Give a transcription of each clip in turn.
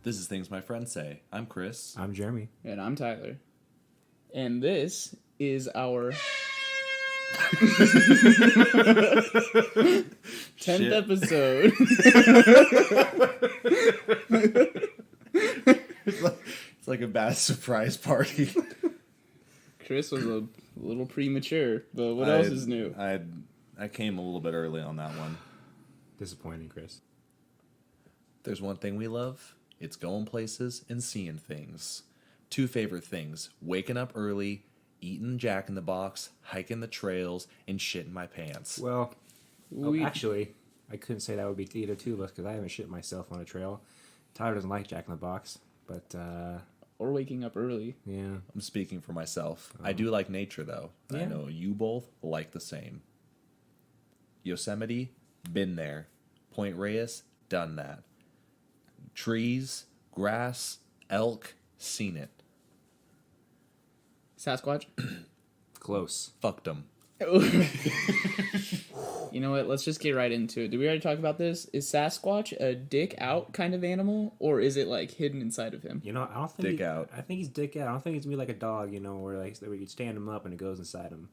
This is Things My Friends Say. I'm Chris. I'm Jeremy. And I'm Tyler. And this is our 10th episode. It's like a bad surprise party. Chris was a little premature, but what else is new? I came a little bit early on that one. Disappointing, Chris. There's one thing we love. It's going places and seeing things. Two favorite things. Waking up early, eating Jack in the Box, hiking the trails, and shitting my pants. Well, actually, I couldn't say that would be either two of us because I haven't shit myself on a trail. Tyler doesn't like Jack in the Box, but... or waking up early. Yeah. I'm speaking for myself. I do like nature, though. Yeah. I know you both like the same. Yosemite, been there. Point Reyes, done that. Trees, grass, elk, seen it. Sasquatch? Close. Fucked them. You know what? Let's just get right into it. Did we already talk about this? Is Sasquatch a dick out kind of animal, or is it like hidden inside of him? You know, I don't think Dick out. I think he's dick out. I don't think he's gonna be like a dog, you know, where you stand him up and it goes inside him.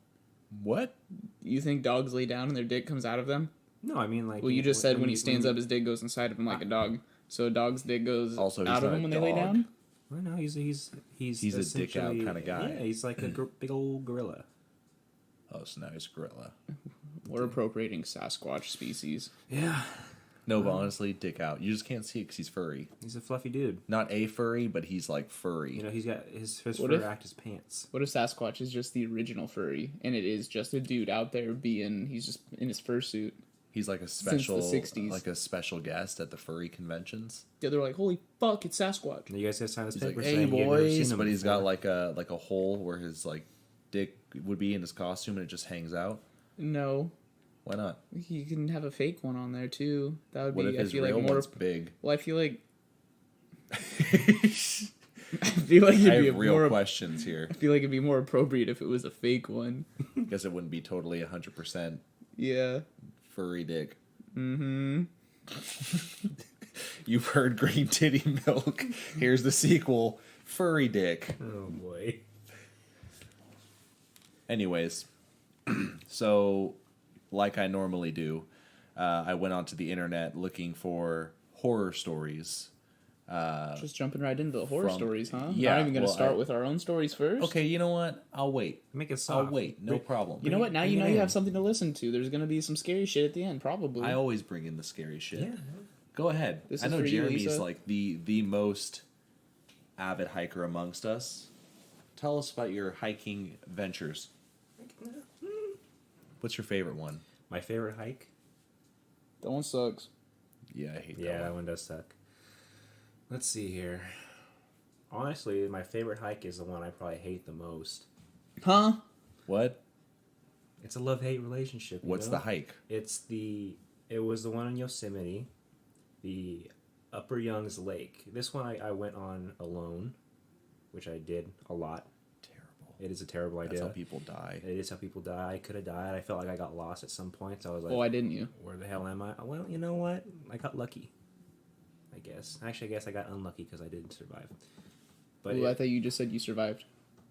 What? You think dogs lay down and their dick comes out of them? No, I mean like. Well, you just said when he stands up, his dick goes inside of him like a dog. So a dog's dick goes Also, he's out of not him a when they lay dog. down? Well, no, he's a dick out essentially- kind of guy. Yeah, he's like a big old gorilla. Oh, so now he's a gorilla. We're appropriating Sasquatch species. Yeah. No, but honestly, dick out. You just can't see it because he's furry. He's a fluffy dude. Not a furry, but he's like furry. You know, he's got his What fur if- act as pants. What if Sasquatch is just the original furry, and it is just a dude out there he's just in his fursuit? He's like a Since the special, 60s. like a special guest at the furry conventions. Yeah, they're like, holy fuck, it's Sasquatch. And you guys have signed this He's paper like, saying hey you've never seen boys, him but he's got before. like a hole where his like dick would be in his costume, and it just hangs out. No, Why not? you can have a fake one on there too. That would What be. if I his feel real like more. one's big? Well, I feel like. I feel like I it'd be have a real more. questions here. I feel like it'd be more appropriate if it was a fake one. Because it wouldn't be totally 100% Yeah. furry dick. Mm-hmm. You've heard Green Titty Milk. Here's the sequel, Furry Dick. Oh boy. Anyways, so like I normally do, I went onto the internet looking for horror stories. Just jumping right into the horror from- stories, huh? yeah, Not even gonna well, start with our own stories first. Okay, you know what? I'll wait. Make it I'll soft. wait. No problem. You know what? Now Bring you it know you in. have something to listen to. There's gonna be some scary shit at the end, probably. I always bring in the scary shit. Yeah. Go ahead. This I is know for you, Jeremy's Lisa. like the most avid hiker amongst us. Tell us about your hiking ventures. What's your favorite one? My favorite hike? That one sucks. Yeah, I hate Yeah, that that one. one does suck. Let's see here. Honestly, my favorite hike is the one I probably hate the most. Huh? What? It's a love-hate relationship. you What's know? the hike? It was the one in Yosemite, the Upper Youngs Lake. This one I went on alone, which I did a lot. Terrible. It is a terrible That's idea. how people die. It is how people die. I could have died. I felt like I got lost at some points. I was like, Oh, why didn't you? where the hell am I? Well, you know what? I got lucky. I guess. Actually, I guess I got unlucky because I didn't survive. But Ooh, I thought you just said you survived.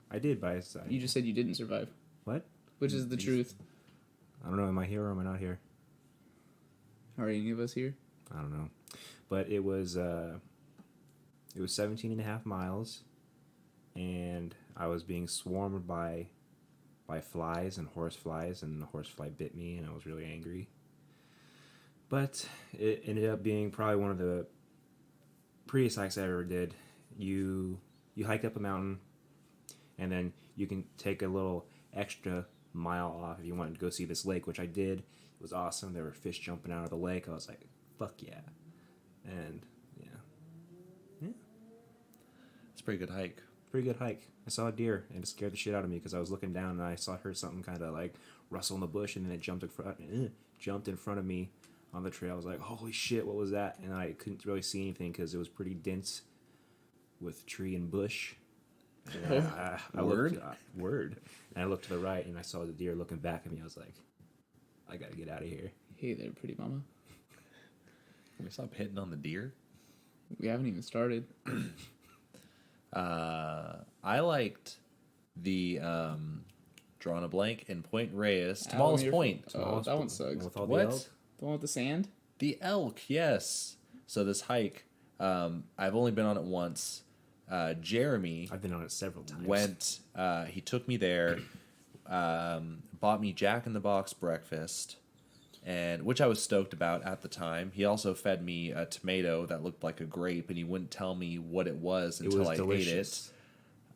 I did by his side. You just said you didn't survive. What? Which is the truth. I don't know. Am I here or am I not here? Are any of us here? I don't know. But it was 17 and a half miles, and I was being swarmed by flies and horse flies, and the horse fly bit me, and I was really angry. But it ended up being probably one of the prettiest hikes I ever did. You hike up a mountain, and then you can take a little extra mile off if you wanted to go see this lake, which I did. It was awesome. There were fish jumping out of the lake. I was like, fuck yeah. And yeah, It's a pretty good hike. pretty good hike. I saw a deer, and it scared the shit out of me because I was looking down and I heard something kind of like rustle in the bush, and then it jumped in front of me on the trail. I was like, holy shit, what was that? And I couldn't really see anything because it was pretty dense with tree and bush. And I Word? looked, word. And I looked to the right, and I saw the deer looking back at me. I was like, I gotta get out of here. Hey there, pretty mama. Can we stop hitting on the deer? We haven't even started. I liked the drawing a blank in Point Reyes, Tamales Alamir- Point. Oh, that one sucks. With all What? the elk. The one with the sand? The elk, yes. So this hike, I've only been on it once. Jeremy I've been on it several times. went. He took me there, bought me Jack in the Box breakfast, and which I was stoked about at the time. He also fed me a tomato that looked like a grape, and he wouldn't tell me what it was It until was I delicious.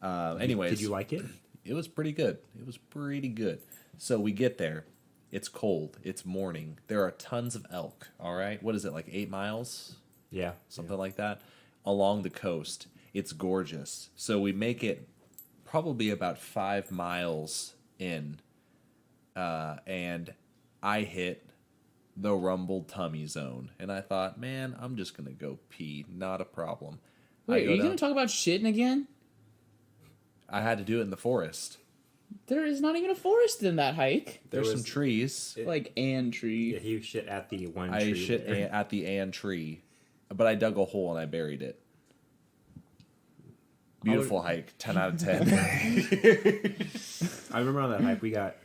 ate it. Anyways, Did you like it? it was pretty good. It was pretty good. So we get there. It's cold. It's morning. There are tons of elk. All right. What is it, like 8 miles? Yeah. Something like that. Along the coast. It's gorgeous. So we make it probably about 5 miles in. And I hit the rumbled tummy zone. And I thought, man, I'm just going to go pee. Not a problem. Wait, I are you down- going to talk about shitting again? I had to do it in the forest. There is not even a forest in that hike. There's some was- trees. Like Ann tree. Yeah, he shit at the one I tree. shit there. at the Ann tree, but I dug a hole and I buried it. Beautiful hike, 10 out of 10. I remember on that hike, we got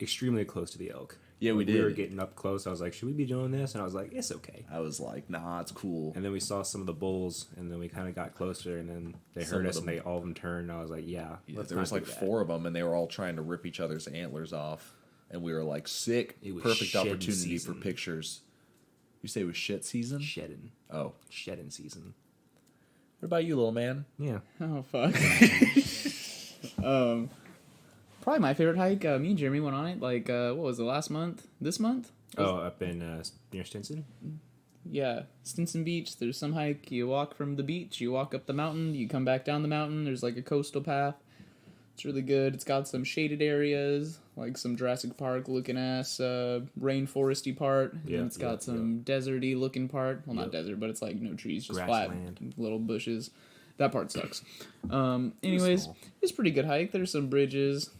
extremely close to the elk. Yeah, we We did. were getting up close. I was like, should we be doing this? And I was like, it's okay. I was like, nah, it's cool. And then we saw some of the bulls, and then we kind of got closer, and then they Some heard of us, and them. they all of them turned. And I was like, yeah, Yeah, let's there was not like do that. 4 of them, and they were all trying to rip each other's antlers off. And we were like, sick, It was perfect shedding opportunity for season. pictures. You say it was shit season? shedding, Oh. shedding season. What about you, little man? Yeah, Oh, fuck. Probably my favorite hike. Me and Jeremy went on it, like, what was it, last month? This month? up in near Stinson. Yeah, Stinson Beach. There's some hike. You walk from the beach, you walk up the mountain, you come back down the mountain. There's like a coastal path. It's really good. It's got some shaded areas, like some Jurassic Park looking ass rainforesty part. Yeah, And it's got yeah, some deserty looking part. Well, not Yep. desert, but it's like no trees, just Grassland. flat little bushes. That part sucks. Anyways, small. it's a pretty good hike. There's some bridges.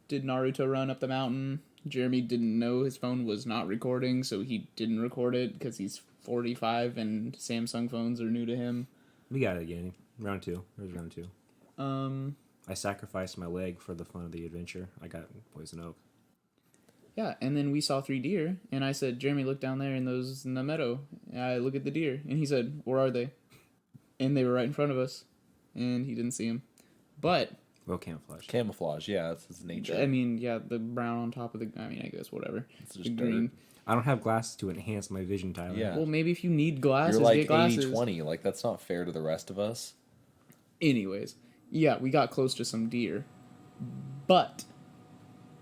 Did Naruto run up the mountain? Jeremy didn't know his phone was not recording, so he didn't record it because he's 45 and Samsung phones are new to him. We got it again. Round 2. It was round 2. I sacrificed my leg for the fun of the adventure. I got poison oak. Yeah, and then we saw 3 deer, and I said, Jeremy, look down there in the meadow. And I look at the deer, and he said, where are they? And they were right in front of us, and he didn't see them. But, Well, camouflage. Camouflage, yeah, that's his nature. I mean, yeah, the brown on top of I guess whatever. It's The just green. dirt. I don't have glasses to enhance my vision, Tyler. Yeah. Well, maybe if you need glasses, You're like get glasses. 80-20. Like, that's not fair to the rest of us. Anyways, yeah, we got close to some deer. But,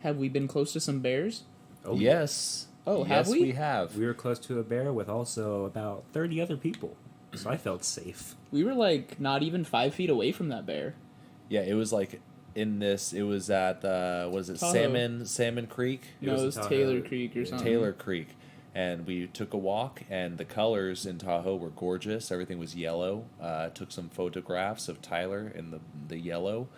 have we been close to some bears? Oh, Yes. Oh, have yes, we? we have. We were close to a bear with also about 30 other people. So I felt safe. We were like not even 5 feet away from that bear. Yeah, it was like in this. It was at what is it? Tahoe. Salmon Creek. No, was it was in Tahoe. Taylor Creek or something. Taylor Creek, and we took a walk, and the colors in Tahoe were gorgeous. Everything was yellow. Took some photographs of Tyler in the yellow.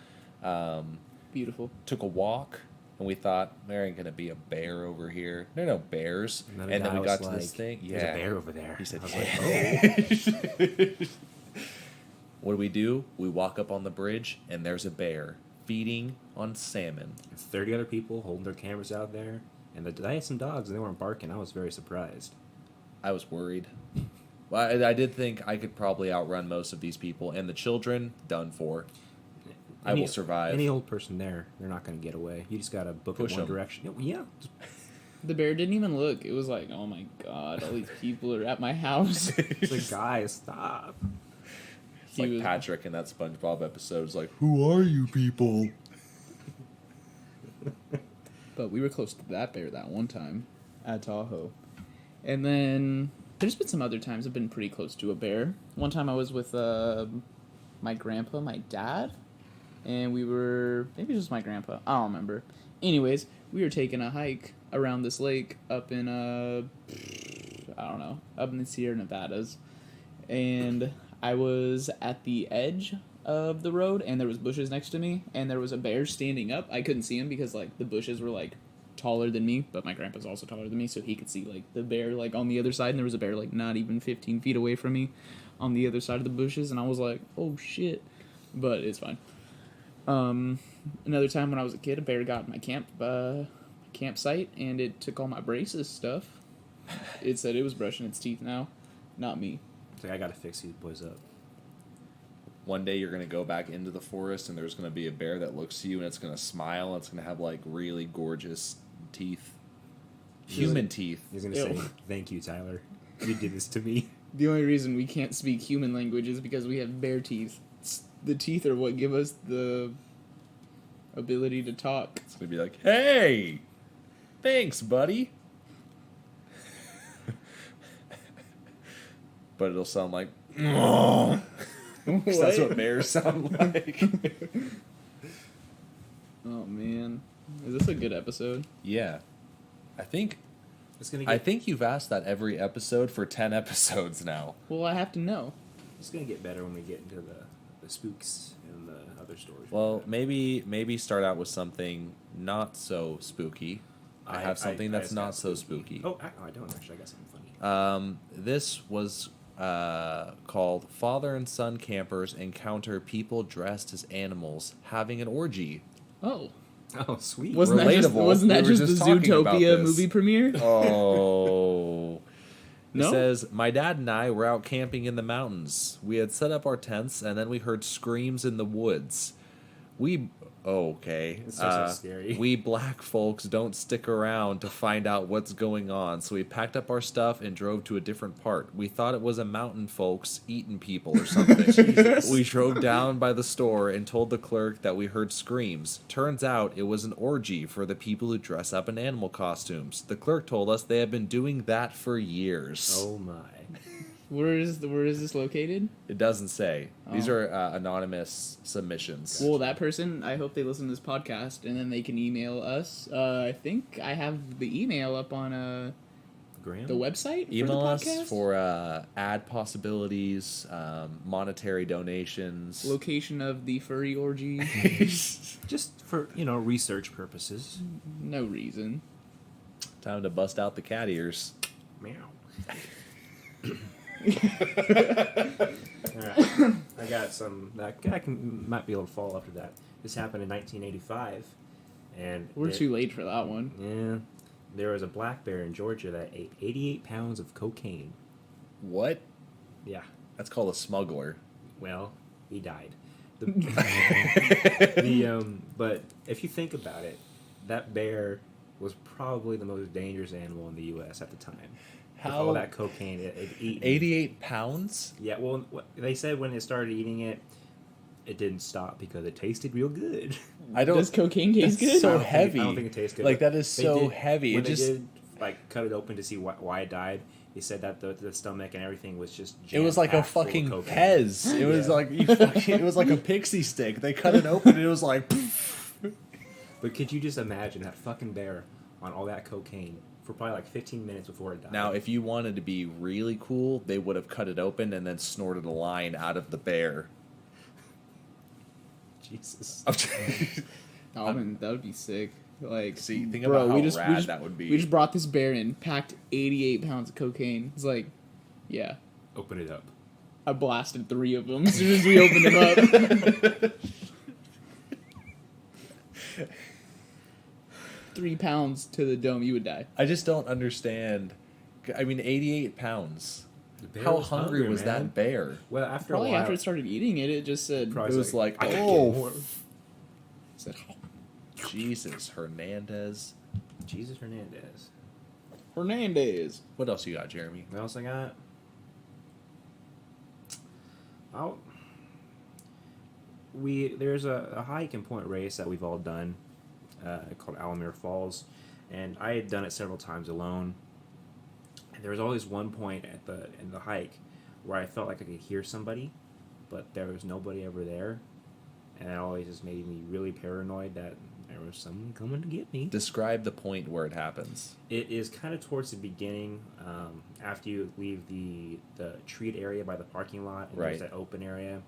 Beautiful. Took a walk, and we thought there ain't gonna be a bear over here. There are no bears. And the And then guy we got was to this like, thing. There's Yeah, a bear over there. He said, I was like, oh. What do? We walk up on the bridge, and there's a bear feeding on salmon. It's 30 other people holding their cameras out there. And I had some dogs, and they weren't barking. I was very surprised. I was worried. Well, I did think I could probably outrun most of these people, and the children, done for. I will survive. Any old person there, they're not going to get away. You just got to book Push in one 'em. direction. Yeah. The bear didn't even look. It was like, oh my god, all these people are at my house. It's like, guys, stop. It's He like was- Patrick in that SpongeBob episode. It's like, who are you people? But we were close to that bear that one time at Tahoe. And then there's been some other times I've been pretty close to a bear. One time I was with my grandpa, my dad, and we were, maybe just my grandpa, I don't remember. Anyways, we were taking a hike around this lake up in, I don't know, up in the Sierra Nevadas. And I was at the edge of the road, and there was bushes next to me, and there was a bear standing up. I couldn't see him because like the bushes were like taller than me, but my grandpa's also taller than me, so he could see like the bear like on the other side, and there was a bear like not even 15 feet away from me on the other side of the bushes, and I was like, oh shit. But it's fine. Another time when I was a kid, a bear got in my campsite, and it took all my braces stuff. It said it was brushing its teeth now, not me. It's like, I gotta fix these boys up. One day you're going to go back into the forest and there's going to be a bear that looks at you and it's going to smile and it's going to have like really gorgeous teeth. Human teeth. He's gonna Ew. say, "Thank you, Tyler. You did this to me." The only reason we can't speak human language is because we have bear teeth. The teeth are what give us the ability to talk. It's going to be like, hey, thanks, buddy. But it'll sound like, that's what bears sound like. Oh man, is this a good episode? Yeah. I think It's gonna get you've asked that every episode for 10 episodes now. Well, I have to know. it's gonna get better when we get into the spooks and the other stories. Well, maybe start out with something not so spooky. I have something that's just not got so spooky. Oh, I don't actually. I got something funny. This was called Father and Son Campers Encounter People Dressed as Animals Having an Orgy. Oh, Oh, sweet. wasn't that just Relatable. wasn't that We were just just the talking about Zootopia this. movie premiere? Oh. No? It says, my dad and I were out camping in the mountains. We had set up our tents, and then we heard screams in the woods. Okay. It's so scary. We black folks don't stick around to find out what's going on, so we packed up our stuff and drove to a different part. We thought it was a mountain folks eating people or something. We drove down by the store and told the clerk that we heard screams. Turns out it was an orgy for the people who dress up in animal costumes. The clerk told us they had been doing that for years. Oh my. Where is this located? It doesn't say. These Oh. are anonymous submissions. Well, that person, I hope they listen to this podcast, and then they can email us. I think I have the email up on Graham? the website. Email for the us podcast. for ad possibilities, monetary donations. Location of the furry orgy. Just for, research purposes. No reason. Time to bust out the cat ears. Meow. Alright. I got some that I might be able to follow up to that. This happened in 1985, and We're too late for that one. Yeah, there was a black bear in Georgia that ate 88 pounds of cocaine. What? Yeah. That's called a smuggler. Well, he died. But if you think about it, that bear was probably the most dangerous animal in the U.S. at the time. With all that cocaine it eaten. 88 pounds? Yeah, well, they said when it started eating it, it didn't stop because it tasted real good. I don't. Does cocaine taste That's good? so I don't think- heavy. I don't think it tastes good. Like, but that is they so did- heavy. When It they just. did, cut it open to see why it died, they said that the stomach and everything was just It was like a jam-packed full of fucking cocaine. Pez. It was Yeah. like it was like a pixie stick. They cut it open and it was like. But could you just imagine that fucking bear on all that cocaine for probably like 15 minutes before it died? Now, if you wanted to be really cool, they would have cut it open and then snorted a line out of the bear. Jesus. Oh man, that would be sick. Like, See, think bro, about how we just rad that would be. We just brought this bear in, packed 88 pounds of cocaine. It's like, yeah, Open it up. I blasted 3 of them as soon as we opened them up. 3 pounds to the dome, you would die. I just don't understand. I mean, 88 pounds. The bear How was hungry was man. that bear? Well, after Probably a while, after it started eating it, it just said, Probably It was like, I can oh, get more. said Jesus, Hernandez. Jesus Hernandez. Hernandez. What else you got, Jeremy? What else I got? There's a hike and point race that we've all done called Alamere Falls, and I had done it several times alone. And there was always one point in the hike where I felt like I could hear somebody, but there was nobody ever there, and it always just made me really paranoid that there was someone coming to get me. Describe the point where it happens. It is kind of towards the beginning, after you leave the treat area by the parking lot, and Right. there's that open area,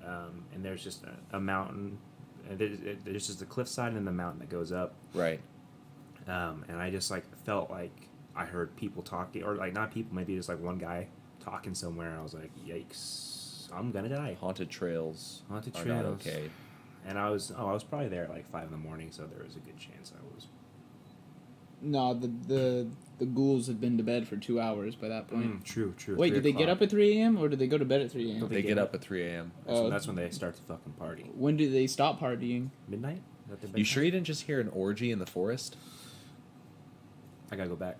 and there's just a mountain. And there's just the cliffside and the mountain that goes up, Right. and I just felt like I heard people talking, or like not people, maybe just like one guy talking somewhere, and I was like, "Yikes, I'm gonna die." Haunted trails. Haunted are not trails. okay. And I was probably there at like 5 in the morning, so there was a good chance I was. No, the ghouls had been to bed for 2 hours by that point. True. Wait, 3 did they get o'clock. up at 3 a.m. or did they go to bed at 3 a.m.? They get up at 3 a.m. That's when they start to fucking party. When did they stop partying? Midnight? Is that their You bedtime? sure you didn't just hear an orgy in the forest? I gotta go back.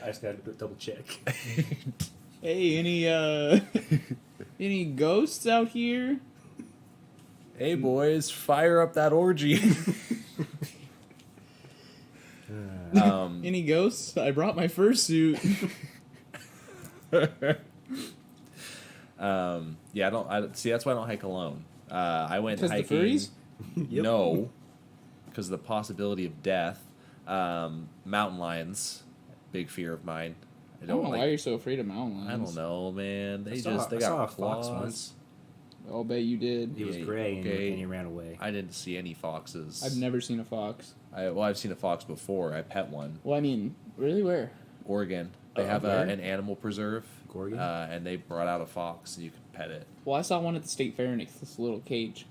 I just gotta double check. Hey, any ghosts out here? Hey boys, fire up that orgy. Any ghosts? I brought my fursuit. Yeah, I see. That's why I don't hike alone. I went 'Cause the hiking. furries? Yep. No, because of the possibility of death. Mountain lions, big fear of mine. I don't know why you're so afraid of mountain I lions. don't know, man. They I got saw a fox claws. once. I'll bet you did. He was Yeah, gray okay. and he ran away. I didn't see any foxes. I've never seen a fox. I've seen a fox before. I pet one. Well, I mean, really, where? Oregon. They Oh, have where? an animal preserve. Oregon? And they brought out a fox, and you could pet it. Well, I saw one at the state fair in this little cage.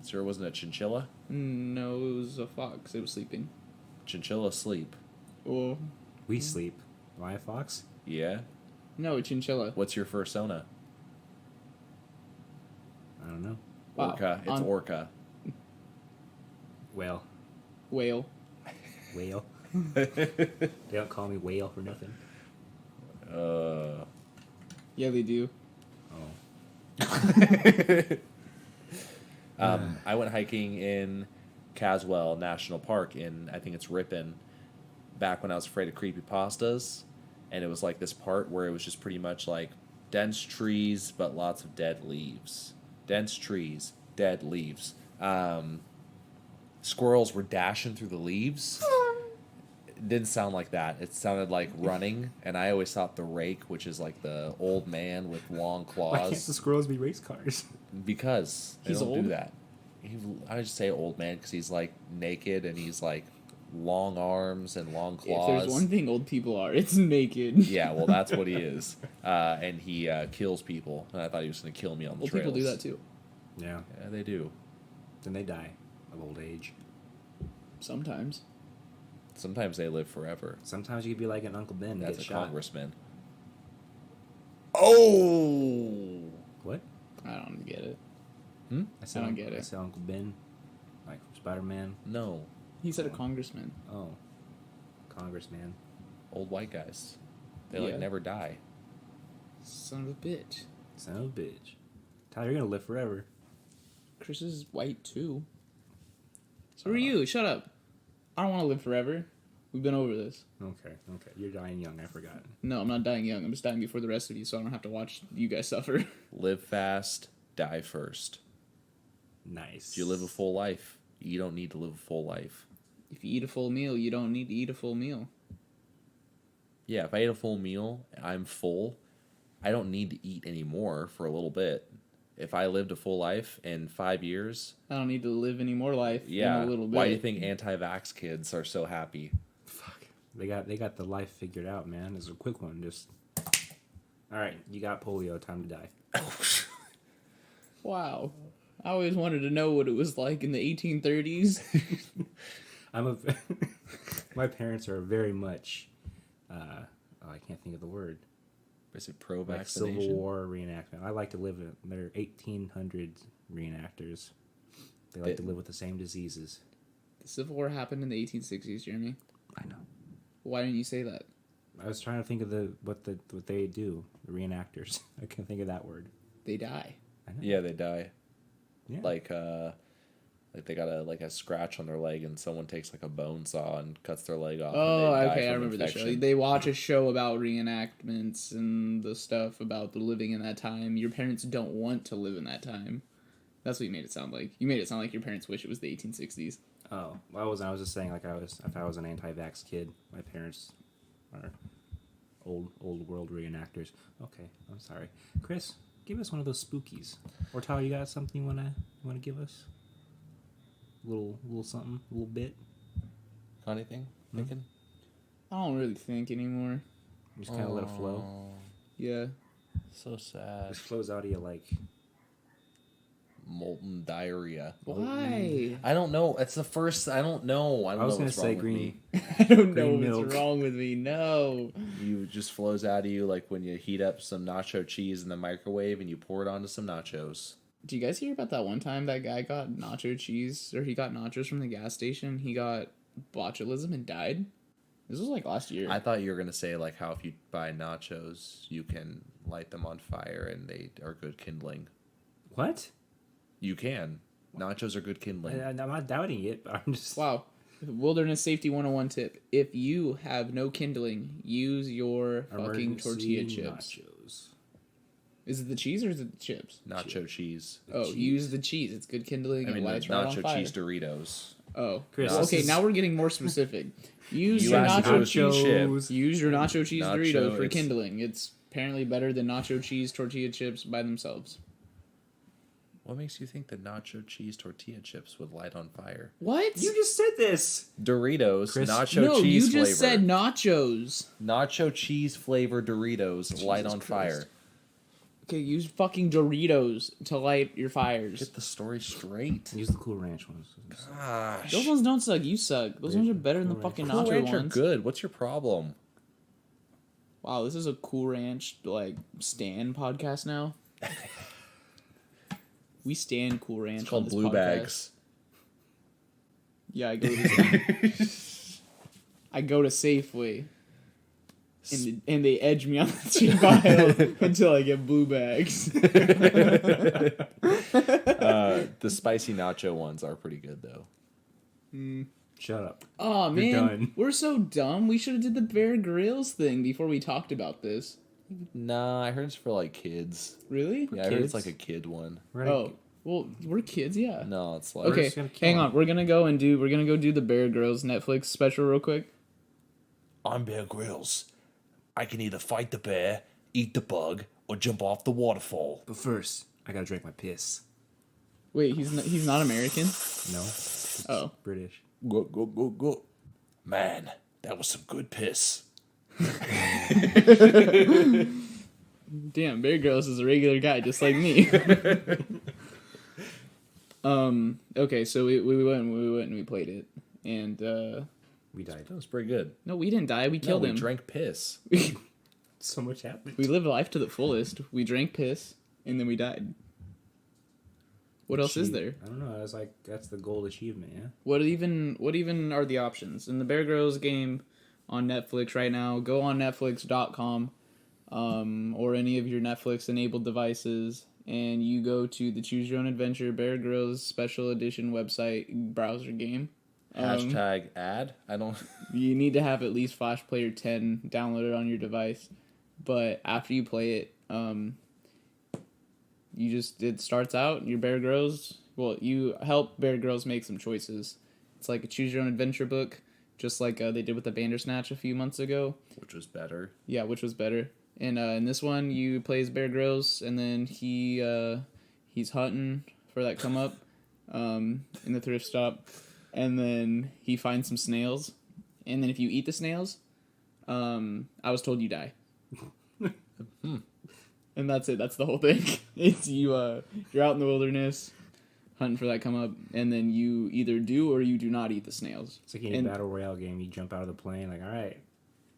Sure, wasn't a chinchilla? No, it was a fox. It was sleeping. Chinchilla sleep. Oh, We sleep. Am I a fox? Yeah. no, a chinchilla. What's your fursona? I don't know. Wow. Orca. It's orca. Whale. Whale. Whale. They don't call me whale for nothing. Yeah, they do. Oh. I went hiking in Caswell National Park in, I think it's Ripon, back when I was afraid of creepypastas. And it was like this part where it was just pretty much like dense trees, but lots of dead leaves. Dense trees, dead leaves. Squirrels were dashing through the leaves. It didn't sound like that. It sounded like running. And I always thought the rake, which is like the old man with long Why can't the claws, squirrels be race cars? because they He's don't old? do that. I just say old man because he's like naked and he's like long arms and long If claws. there's one thing old people are, it's naked. Yeah, well, that's what he is. And he kills people. And I thought he was going to kill me on the Old trails. people do that too. Yeah. Yeah, they do. Then they die of old age. Sometimes. Sometimes they live forever. Sometimes you could be like an Uncle Ben and That's get a shot. congressman. Oh! What? I don't get it. I don't get it. I said Uncle Ben, like from Spider-Man. No. He said a congressman. Oh, congressman. Old white guys. They Yeah. like never die. Son of a bitch. Son of a bitch. Tyler, you're gonna live forever. Chris is white too. So are you. Shut up. I don't want to live forever. We've been over this. Okay. You're dying young. I forgot. No, I'm not dying young. I'm just dying before the rest of you, so I don't have to watch you guys suffer. Live fast, die first. Nice. If you live a full life, you don't need to live a full life. If you eat a full meal, you don't need to eat a full meal. Yeah, if I ate a full meal, I'm full. I don't need to eat anymore for a little bit. If I lived a full life in 5 years, I don't need to live any more life yeah. in a little bit. Why do you think anti-vax kids are so happy? Fuck. They got the life figured out, man. It's a quick one. Just. All right, you got polio. Time to die. Wow. I always wanted to know what it was like in the 1830s. My parents are very much. I can't think of the word. Is it pro Like vaccination? Civil War reenactment. I like to live in. They're 1800s reenactors. They like to live with the same diseases. The Civil War happened in the 1860s, Jeremy. I know. Why didn't you say that? I was trying to think of what they do. The reenactors. I can't think of that word. They die. I know. Yeah, they die. Yeah. Like they got a scratch on their leg, and someone takes like a bone saw and cuts their leg off. Oh, and they die okay, I from remember the show. infection. They watch a show about reenactments and the stuff about the living in that time. Your parents don't want to live in that time. That's what you made it sound like. You made it sound like your parents wish it was the 1860s. Oh, well, I was just saying, like, if I was an anti-vax kid, my parents are old world reenactors. Okay, I'm sorry, Chris. Give us one of those spookies. Or Tyler, you got something you wanna give us? Little something, little bit. Got anything? Hmm? Thinking? I don't really think anymore. You just kind of let it flow. Yeah. So sad. It flows out of you like Molten diarrhea. Why? I don't know. It's the first. I don't know. I I don't was know gonna what's say wrong with green. me. I don't know Green what's milk. wrong with me. No. You just flows out of you like when you heat up some nacho cheese in the microwave and you pour it onto some nachos. Do you guys hear about that one time that guy got nacho cheese, or he got nachos from the gas station? He got botulism and died. This was like last year. I thought you were gonna say like how if you buy nachos, you can light them on fire and they are good kindling. what? You can. Nachos are good kindling. I'm not doubting it, but I'm just. Wow. Wilderness Safety 101 tip. If you have no kindling, use your fucking tortilla Emergency chips. Nachos. Is it the cheese or is it the chips? Nacho cheese. Oh, cheese. use the cheese. It's good kindling I mean, and the lights right on nacho fire. cheese Doritos. Oh, Chris, well, this okay. is- Now we're getting more specific. Use You your asked nacho for cheese. cheese chip. Use your nacho cheese Nacho, Doritos for it's- kindling. It's apparently better than nacho cheese tortilla chips by themselves. What makes you think that nacho cheese tortilla chips would light on fire? What? You just said this. Doritos, Chris- nacho no, cheese you just flavor. said nachos. Nacho cheese flavor Doritos light Jesus on Christ. fire. Okay, use fucking Doritos to light your fires. Get the story straight. Use the Cool Ranch ones. Gosh. Those ones don't suck. You suck. Those ones are better than the Cool fucking Cool nacho Ranch are ones. good. What's your problem? Wow, this is a Cool Ranch like stan podcast now. We stand Cool Ranch. It's called on this Blue podcast. Bags. Yeah, I go to I go to Safeway, and they edge me on the cheap aisle until I get blue bags. The spicy nacho ones are pretty good though. Shut up. Oh You're man, done. we're so dumb. We should have did the Bear Grylls thing before we talked about this. Nah, I heard it's for like kids. Really? Yeah, I heard it's kids? like a kid one. We're gonna- Oh, well, we're kids, yeah. No, it's like Okay, just gonna kill hang on. him. We're gonna go do the Bear Grylls Netflix special real quick. I'm Bear Grylls. I can either fight the bear, eat the bug, or jump off the waterfall. But first, I gotta drink my piss. Wait, he's not American. No, Oh, British. Go, go, go, go. Man, that was some good piss. damn, Bear Grylls is a regular guy just like me. Okay, so we went and we played it, and We died. That was pretty good. no, we didn't die. We killed we him. drank piss. So much happened. We lived life to the fullest. We drank piss, and then we died. What else is there? I don't know. That's the gold achievement. Yeah. What even are the options in the Bear Grylls game on Netflix right now? Go on Netflix.com, or any of your Netflix enabled devices, and you go to the Choose Your Own Adventure Bear Grylls Special Edition website browser game. Hashtag ad. I don't. You need to have at least Flash Player 10 downloaded on your device, but after you play it, it starts out, your Bear Grylls, well, you help Bear Grylls make some choices. It's like a choose your own adventure book, just like they did with the Bandersnatch a few months ago. Which was better. Yeah, which was better. And in this one, you play as Bear Grylls, and then he's hunting for that come up in the thrift stop, and then he finds some snails, and then if you eat the snails, I was told you die. And that's it. That's the whole thing. It's you're out in the wilderness, hunting for that come up, and then you either do or you do not eat the snails. It's like any And- battle royale game. You jump out of the plane, like, all right,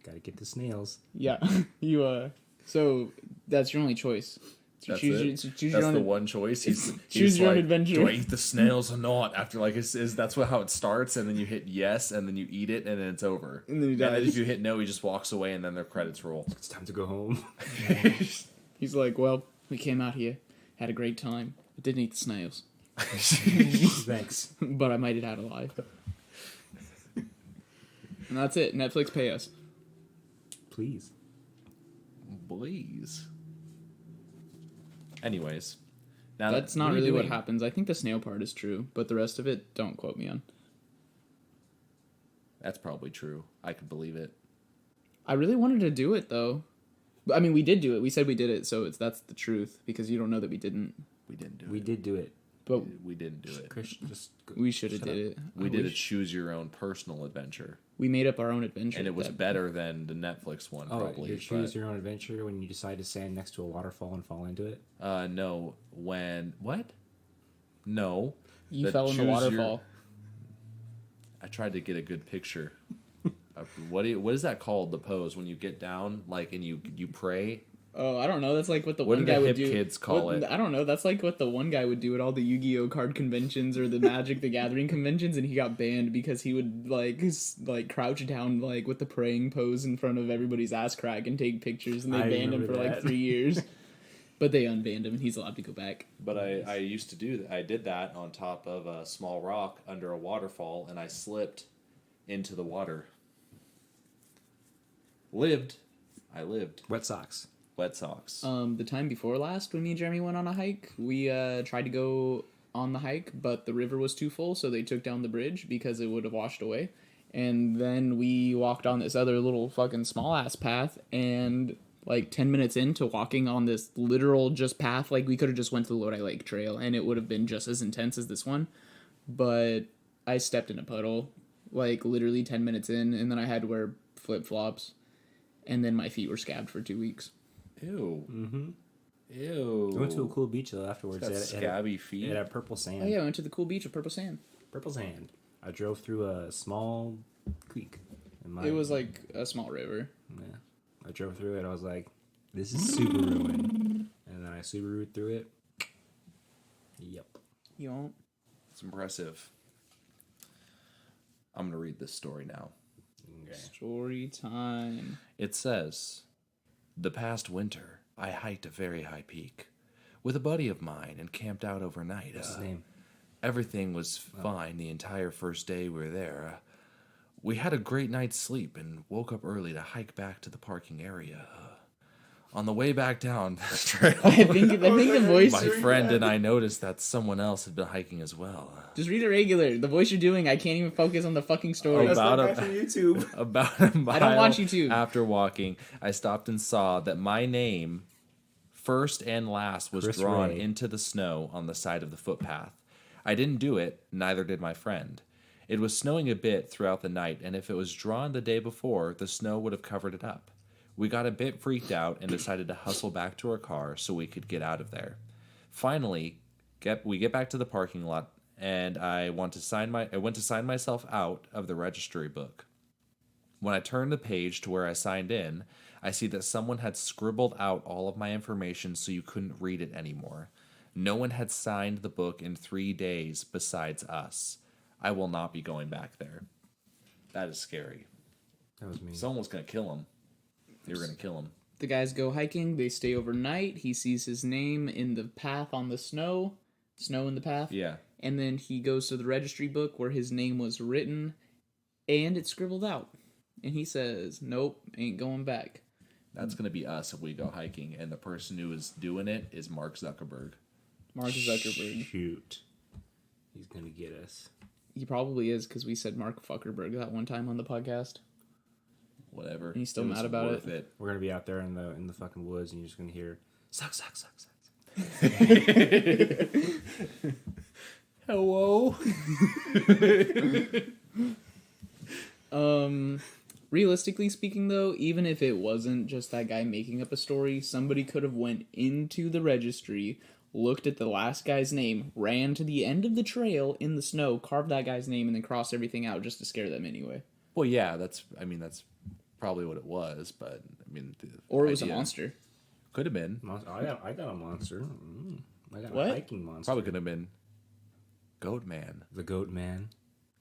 gotta get the snails. Yeah, you so that's your only choice. To That's choose it. your, to choose That's your own the one choice. He's choose your own like, adventure. Do I eat the snails or not? After like that's how it starts, and then you hit yes, and then you eat it, and then it's over. And then he And then dies. if you hit no, he just walks away, and then their credits roll. It's time to go home. He's like, well, we came out here, had a great time. I didn't eat the snails, Thanks. but I made it out alive. And that's it. Netflix, pay us. Please. Please. Anyways, now That's that- not what are you really what doing? happens. I think the snail part is true, but the rest of it, don't quote me on. That's probably true. I could believe it. I really wanted to do it though. I mean, we did do it. We said we did it, so that's the truth because you don't know that we didn't. We didn't do We it. did do it. But we didn't do it. Chris, just we should have shut did up. it. We did a choose your own personal adventure, We made up our own adventure. and it was that- better than the Netflix one. Oh, Probably. you but- choose your own adventure when you decide to stand next to a waterfall and fall into it. No. When what? No. You the fell in the choose your- waterfall. I tried to get a good picture. What is that called? The pose when you get down, like, and you pray. Oh, I don't know. That's like what the What one do the guy would hip do. kids call What- it? I don't know. That's like what the one guy would do at all the Yu-Gi-Oh card conventions or the Magic the Gathering conventions, and he got banned because he would like crouch down like with the praying pose in front of everybody's ass crack and take pictures, and they I banned him for remember like that. 3 years. But they unbanned him, and he's allowed to go back. But I used to do that. I did that on top of a small rock under a waterfall, and I slipped into the water. I lived. Wet socks. Wet socks. The time before last, when me and Jeremy went on a hike, we tried to go on the hike, but the river was too full, so they took down the bridge because it would have washed away. And then we walked on this other little fucking small ass path, and like 10 minutes into walking on this literal just path, like we could have just went to the Lodi Lake Trail, and it would have been just as intense as this one. But I stepped in a puddle, like literally 10 minutes in, and then I had to wear flip flops, and then my feet were scabbed for 2 weeks. Ew. Mm-hmm. Ew. We went to a cool beach though afterwards. Got scabby feet. It had purple sand. Oh yeah, I went to the cool beach of Purple Sand. Purple sand. I drove through a small creek. It was like a small river. Yeah. I drove through it. I was like, this is Subaruing. And then I Subaru'd through it. Yep. You won't? It's impressive. I'm going to read this story now. Okay. Story time. It says, the past winter, I hiked a very high peak with a buddy of mine and camped out overnight. What's his name? Everything was fine the entire first day we were there. We had a great night's sleep and woke up early to hike back to the parking area. On the way back down the trail, I think the voice. my friend and I noticed that someone else had been hiking as well. Just read it regular. The voice you're doing, I can't even focus on the fucking story. Oh, About That's a- not YouTube. About a mile I don't watch YouTube. after walking, I stopped and saw that my name, first and last, was Chris drawn Ray. into the snow on the side of the footpath. I didn't do it, neither did my friend. It was snowing a bit throughout the night, and if it was drawn the day before, the snow would have covered it up. We got a bit freaked out and decided to hustle back to our car so we could get out of there. Finally, we get back to the parking lot, and I went to sign myself out of the registry book. When I turned the page to where I signed in, I see that someone had scribbled out all of my information so you couldn't read it anymore. No one had signed the book in 3 days besides us. I will not be going back there. That is scary. That was me. Someone was going to kill him. They were going to kill him. The guys go hiking. They stay overnight. He sees his name in the path on the snow. Snow in the path. Yeah. And then he goes to the registry book where his name was written, and it's scribbled out. And he says, nope, ain't going back. That's going to be us if we go hiking. And the person who is doing it is Mark Zuckerberg. Mark Zuckerberg. Shoot. He's going to get us. He probably is, because we said Mark Fuckerberg that one time on the podcast. Whatever. And he's still It was mad about worth it. We're going to be out there in the fucking woods, and you're just going to hear, suck, suck, suck, suck. Hello. Realistically speaking, though, even if it wasn't just that guy making up a story, somebody could have went into the registry, looked at the last guy's name, ran to the end of the trail in the snow, carved that guy's name, and then crossed everything out just to scare them anyway. Well, yeah, that's probably what it was, but Or it was a monster. Could have been. I got a monster. I got What? a hiking monster. Probably could have been Goat Man. The Goat Man.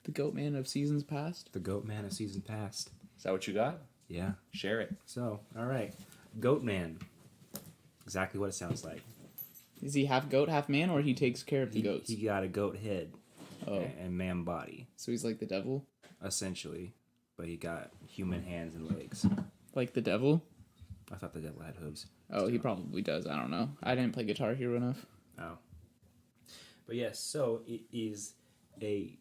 The Goat Man of seasons past. The Goat Man of season past. Is that what you got? Yeah. Share it. So, all right. Goat Man. Exactly what it sounds like. Is he half goat, half man, or he takes care of the goats? He got a goat head Oh, and man body, so he's like the devil? essentially. But he got human hands and legs. Like the devil? I thought the devil had hooves. Oh, he probably does. I don't know. I didn't play Guitar Hero enough. Oh. But yes, so it is a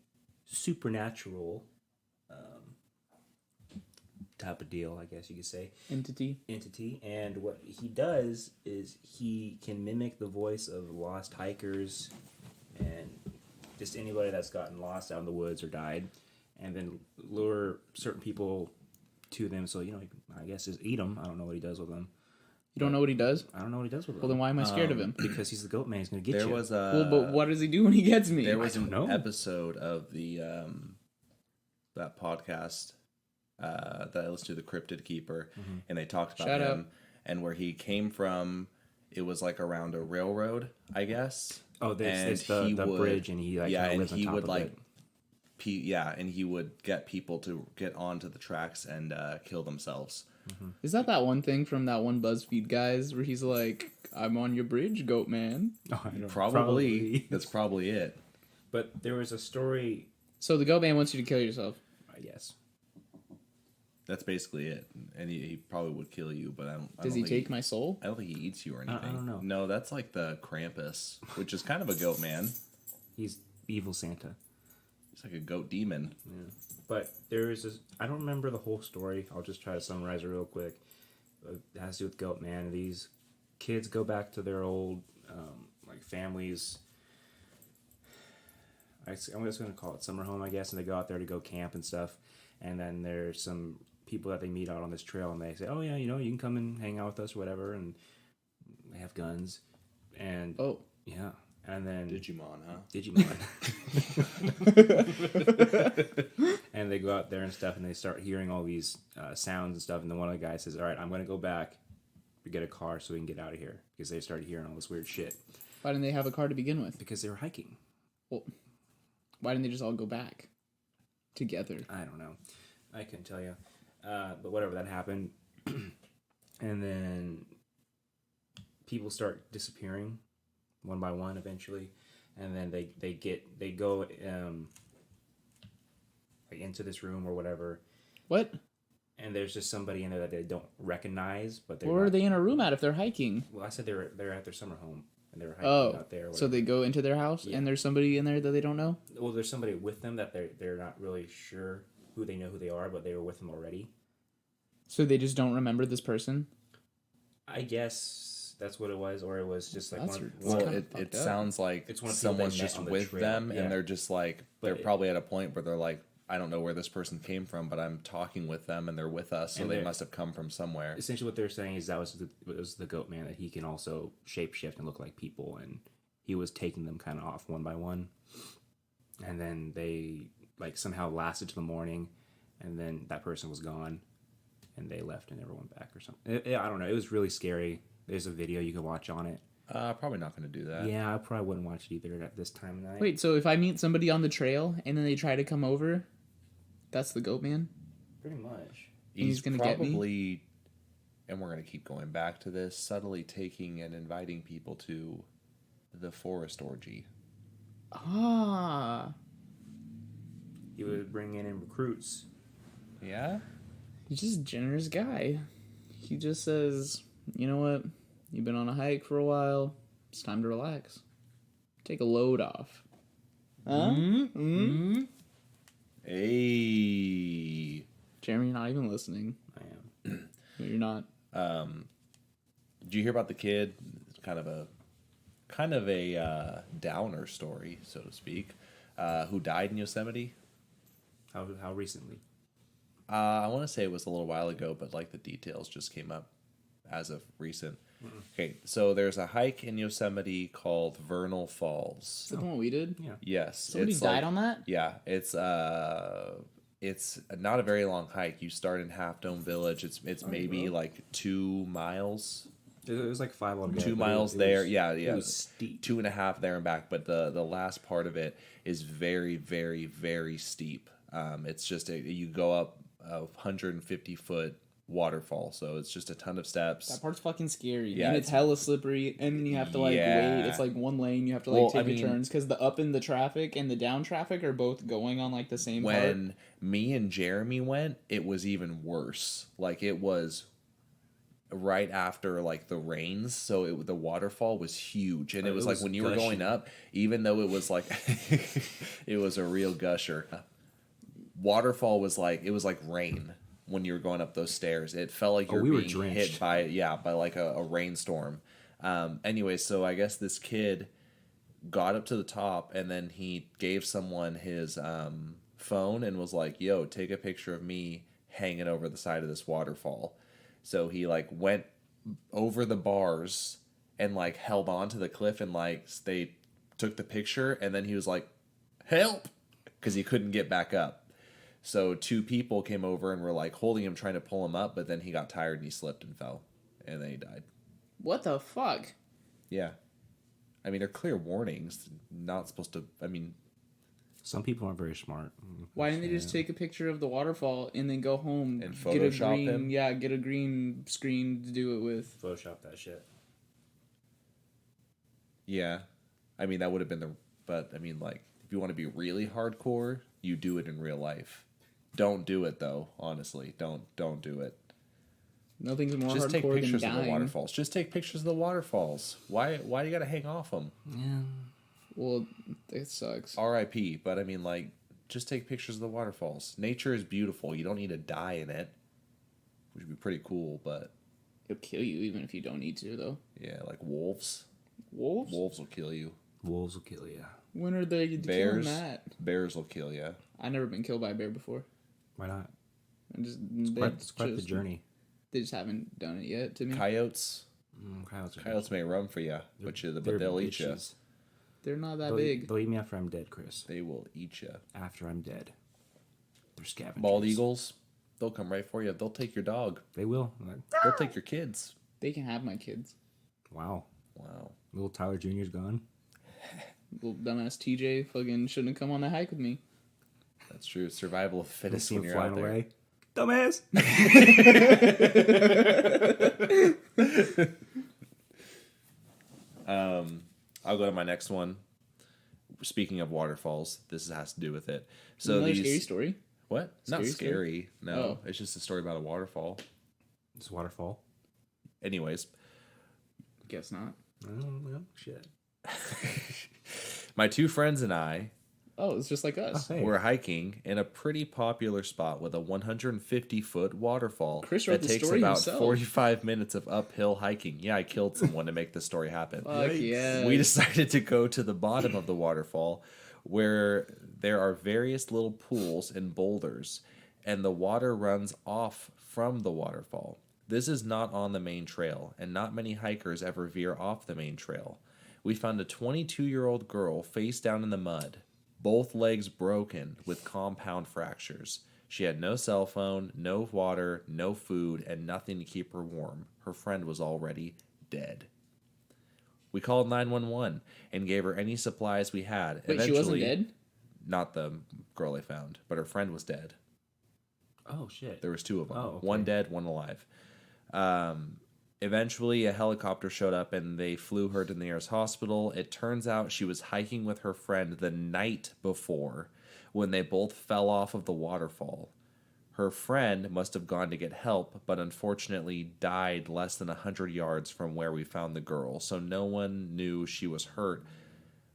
supernatural type of deal, I guess you could say. Entity. Entity. And what he does is he can mimic the voice of lost hikers and just anybody that's gotten lost out in the woods or died, and then lure certain people to them. So I guess just eat them. I don't know what he does with them. You don't know what he does? I don't know what he does with them. Well, then why am I scared of him? Because he's the goat man. He's gonna get There you. was a Well, but what does he do when he gets me? there was I don't an know. episode of the that podcast that I listened to, The Cryptid Keeper, and they talked about Shout him out. and where he came from. It was like around a railroad, I guess. Oh, there's And the bridge, and he like yeah, kinda and lives on he top would of like it. and he would get people to get onto the tracks and kill themselves. Is that one thing from that one BuzzFeed guys where he's like, "I'm on your bridge, goat man." Oh, I don't- Probably that's probably it. But there was a story, So the goat man wants you to kill yourself. I guess. That's basically it. And he probably would kill you, but I don't. Does he take my soul? I don't think he eats you or anything. I don't know. No, that's like the Krampus, which is kind of a goat man. He's evil Santa. He's like a goat demon. Yeah. But there is this, I don't remember the whole story. I'll just try to summarize it real quick. It has to do with goat man. These kids go back to their old like families. I'm just going to call it summer home, I guess, and they go out there to go camp and stuff. And then there's some people that they meet out on this trail, and they say, "Oh yeah, you can come and hang out with us, or whatever." And they have guns, and Oh, yeah, and then Digimon, huh? Digimon. And they go out there and stuff, and they start hearing all these sounds and stuff. And then one of the guys says, "All right, I'm going to go back to get a car so we can get out of here," because they started hearing all this weird shit why didn't they have a car to begin with? because they were hiking. Well, why didn't they just all go back together? I don't know. I couldn't tell you. But whatever, that happened. And then people start disappearing one by one eventually. And then they go like into this room or whatever. What? And there's just somebody in there that they don't recognize, but they're Where are not- they in a room at if they're hiking? Well, I said they're at their summer home and they were hiking Oh, out there. or so whatever. they go into their house Yeah. and there's somebody in there that they don't know? Well, there's somebody with them that they're not really sure who they know who they are, but they were with them already. So they just don't remember this person? I guess that's what it was, or it was just like That's one. It's Well, kinda it fucked up. sounds like It's one of the people someone's they met just on the with trail, them, yeah. and they're just like But they're it- probably at a point where they're like, I don't know where this person came from, but I'm talking with them, and they're with us, so And they they're- must have come from somewhere. Essentially, what they're saying is that was the goat man, that he can also shapeshift and look like people, and he was taking them kind of off one by one, and then they like somehow lasted to the morning, and then that person was gone, and they left and never went back or something. I don't know. It was really scary. There's a video you can watch on it. Probably not going to do that. Yeah, I probably wouldn't watch it either at this time of night. Wait, so if I meet somebody on the trail and then they try to come over, that's the goat man? Pretty much. He's gonna get me? probably, and we're going to keep going back to this, subtly taking and inviting people to the forest orgy. Ah, He would bring in recruits. Yeah? he's just a generous guy. He just says, you know what? You've been on a hike for a while. It's time to relax. Take a load off. Huh? Mm-hmm. Hey. Jeremy, you're not even listening. I am. No, you're not. Did you hear about the kid? It's kind of a downer story, so to speak, who died in Yosemite. How recently? I want to say it was a little while ago, but like the details just came up as of recent. Okay, so there's a hike in Yosemite called Vernal Falls. Is that the one we did? Yeah. Yes, Somebody it's died like- on that? Yeah, it's not a very long hike. You start in Half Dome Village. It's maybe like 2 miles. It was like 5 altogether. 2 but miles it there. was- Yeah. It was steep. 2.5 there and back. But the last part of it is very, very, very steep. It's just you go up a 150-foot waterfall, so it's just a ton of steps. That part's fucking scary. Yeah, and it's hella slippery, and then you have to like Yeah. wait. It's like one lane. You have to Well, take I your mean- turns because the up in the traffic and the down traffic are both going on like the same part. When me and Jeremy went, it was even worse. Like it was right after like the rains, so the waterfall was huge, and it It was like was when you were gushing. going up, even though it was like it was a real gusher. Waterfall was like it was like rain when you were going up those stairs. It felt like you were we were being drenched. hit by like a rainstorm. Anyway, so I guess this kid got up to the top, and then he gave someone his phone and was like, "Yo, take a picture of me hanging over the side of this waterfall." So he like went over the bars and like held on to the cliff, and like they took the picture, and then he was like, "Help," because he couldn't get back up. So two people came over and were like holding him, trying to pull him up, but then he got tired and he slipped and fell, and then he died. What the fuck? Yeah. I mean, they're clear warnings. Not supposed to. I mean, Some people aren't very smart. Why didn't they just take a picture of the waterfall and then go home And get a Photoshop green, him? yeah, get a green screen to do it with? Photoshop that shit. yeah. I mean, that would have been the. But I mean, like, if you want to be really hardcore, you do it in real life. Don't do it though. Honestly, don't do it. Nothing's more Just take hardcore than pictures of the dying. waterfalls. Just take pictures of the waterfalls. Why do you got to hang off them? Yeah. Well, it sucks. R.I.P. But I mean, like, just take pictures of the waterfalls. Nature is beautiful. You don't need to die in it, which would be pretty cool. But It'll kill you even if you don't need to, though. yeah, like wolves. Wolves? Wolves will kill you. Wolves will kill you. When are they killing Bears. that? Bears will kill you. I've never been killed by a bear before. Why not? It's Quite the journey. They just haven't done it yet to me. Coyotes. Coyotes May run for you, but they're they'll eat you. bitches. They're not that They'll big. They'll eat me after I'm dead, Chris. They will eat you. After I'm dead. They're scavengers. Bald eagles. They'll come right for you. They'll take your dog. They will. They'll take your kids. They can have my kids. Wow. Wow. Little Tyler Jr.'s gone. Little dumbass TJ fucking shouldn't have come on that hike with me. That's true. Survival of I fittest see when him you're out flying there. away. Dumbass. I'll go to my next one. Speaking of waterfalls, this has to do with it. So Another these scary story. what? Not Scary story? scary. No, Oh. it's just a story about a waterfall. It's a waterfall. Anyways, Guess not. Oh, well, shit. my two friends and I Oh, it's just like us. Oh, hey. were hiking in a pretty popular spot with a 150-foot waterfall Chris wrote that the takes story about himself. 45 minutes of uphill hiking. Yeah, I killed someone to make this story happen. Fuck yeah. We decided to go to the bottom of the waterfall where there are various little pools and boulders, and the water runs off from the waterfall. This is not on the main trail, and not many hikers ever veer off the main trail. We found a 22-year-old girl face down in the mud, both legs broken with compound fractures. She had no cell phone, no water, no food, and nothing to keep her warm. Her friend was already dead. We called 911 and gave her any supplies we had. Wait, she wasn't dead? Not the girl I found, but her friend was dead. Oh, shit. There was two of them. Oh, okay. One dead, one alive. Eventually, a helicopter showed up and they flew her to the nearest hospital. It turns out she was hiking with her friend the night before when they both fell off of the waterfall. Her friend must have gone to get help, but unfortunately died less than 100 yards from where we found the girl, so no one knew she was hurt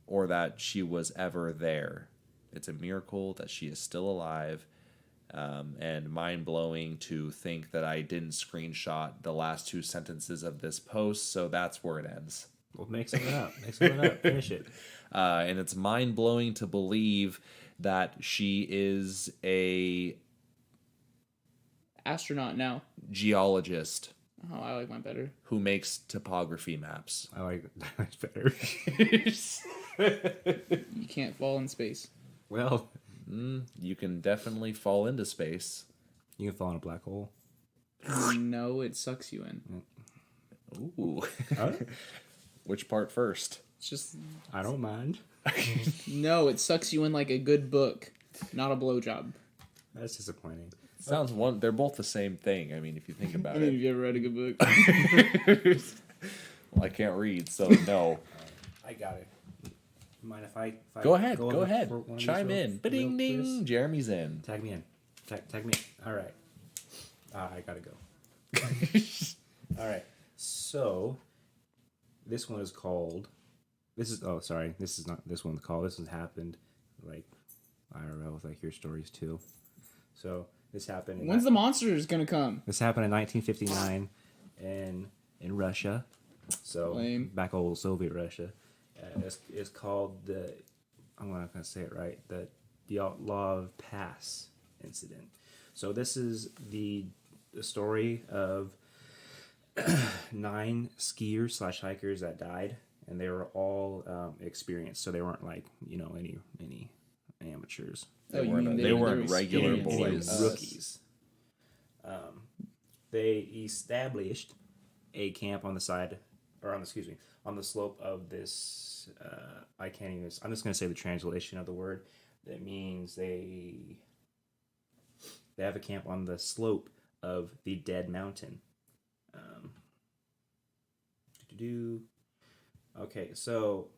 or that she was ever there. It's a miracle that she is still alive. And mind-blowing to think that I didn't screenshot the last two sentences of this post, so that's where it ends. Well, make something up. Make something up. Finish it. And it's mind-blowing to believe that she is a Astronaut now. geologist Oh, I like mine better. who makes topography maps. I like that's better. You can't fall in space. Well, You can definitely fall into space. you can fall in a black hole. No, it sucks you in. Ooh. Oh, Which part first? It's just I don't mind. no, it sucks you in like a good book, not a blowjob. That's disappointing. Sounds one. They're both the same thing. I mean, if you think about I mean, it. have you ever read a good book? Well, I can't read, so no. I got it. Mind if I Go ahead. over Go ahead. for one of these Chime real- in. real Ba-ding quiz? ding. Jeremy's in. Tag me in. Tag me in. All right. I gotta go. All right. So this one is called. This is. Oh, sorry. This is not. This one's called. This one happened. Like IRL with like your stories too. So this happened. When's the monsters gonna come? This happened in 1959 in Russia. So Lame. back old Soviet Russia. is called the, I'm not going to say it right, the Outlaw of Pass incident. So this is the story of 9 skiers / hikers that died, and they were all experienced. So they weren't like any amateurs. Oh, you mean they weren't regular experienced boys. Rookies. They established a camp on the side, or on the slope of this. I can't even. I'm just going to say the translation of the word. That means they have a camp on the slope of the dead mountain. Okay, so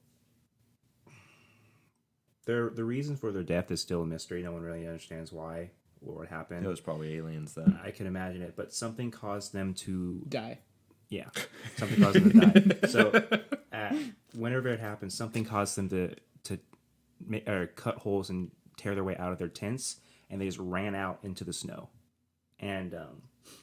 the reason for their death is still a mystery. No one really understands why or what happened. It was probably aliens then. I can imagine it, but something caused them to Die. Yeah, something caused them to die. So, whenever it happened, something caused them to cut holes and tear their way out of their tents, and they just ran out into the snow. And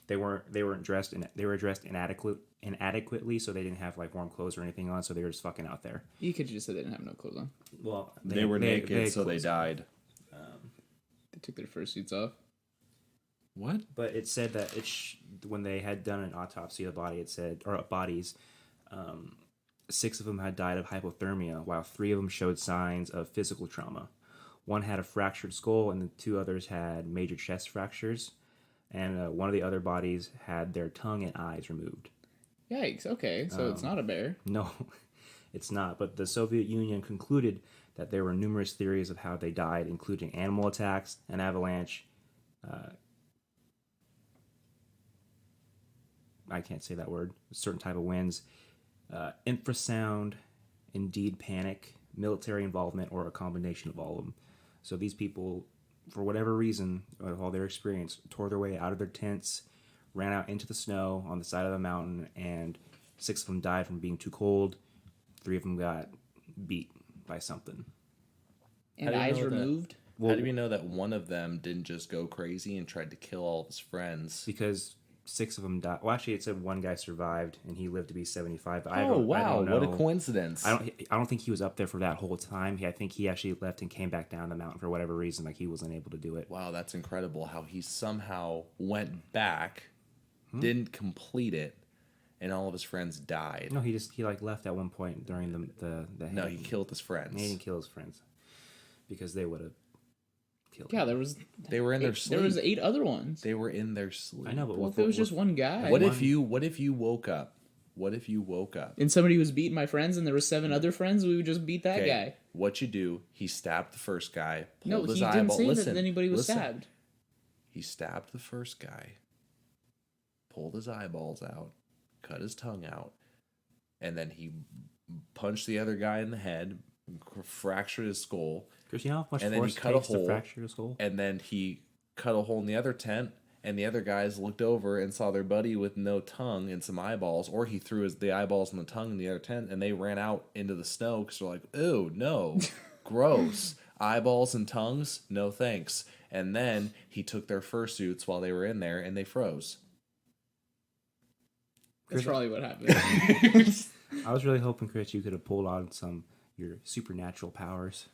they weren't dressed, and they were dressed inadequately, so they didn't have like warm clothes or anything on, so they were just fucking out there. You could just say they didn't have no clothes on. Well, They were naked, had so they clothes. died. They took their fursuits off. What? But it said that when they had done an autopsy of the body, it said, or bodies, 6 of them had died of hypothermia, while 3 of them showed signs of physical trauma. 1 had a fractured skull, and the 2 others had major chest fractures. And one of the other bodies had their tongue and eyes removed. Yikes. Okay, so it's not a bear. No, it's not. But the Soviet Union concluded that there were numerous theories of how they died, including animal attacks, an avalanche. I can't say that word. A certain type of winds, infrasound, indeed panic, military involvement, or a combination of all of them. So these people, for whatever reason, of all their experience, tore their way out of their tents, ran out into the snow on the side of the mountain, and 6 of them died from being too cold. 3 of them got beat by something. And How do you eyes know that? removed? How do we know that one of them didn't just go crazy and tried to kill all of his friends? Because 6 of them died. Well, actually, it said 1 guy survived, and he lived to be 75. But I Oh don't wow! know. What a coincidence! I don't think he was up there for that whole time. I think he actually left and came back down the mountain for whatever reason. Like he wasn't able to do it. Wow, that's incredible! How he somehow went back, didn't complete it, and all of his friends died. No, he left at one point during the No, he killed his friends. He didn't kill his friends because they would have killed. Yeah, him. They were in their sleep. There was 8 other ones. They were in their sleep. I know, but Well, if it was just one guy. What if you woke up? What if you woke up? And somebody was beating my friends, and there were 7 other friends, we would just beat that guy. What you do? He stabbed the first guy. No, Pulled his he didn't eyeball. say Listen, that anybody was listen. stabbed. He stabbed the first guy, pulled his eyeballs out, cut his tongue out, and then he punched the other guy in the head, fractured his skull, Chris, you know how much and then he force cut a takes to hole, fracture a skull? and then he cut a hole in the other tent, and the other guys looked over and saw their buddy with no tongue and some eyeballs, or he threw the eyeballs and the tongue in the other tent, and they ran out into the snow because they're like, "Ew, no, gross, eyeballs and tongues, no thanks." And then he took their fursuits while they were in there, and they froze. That's probably what happened. I was really hoping, Chris, you could have pulled on your supernatural powers,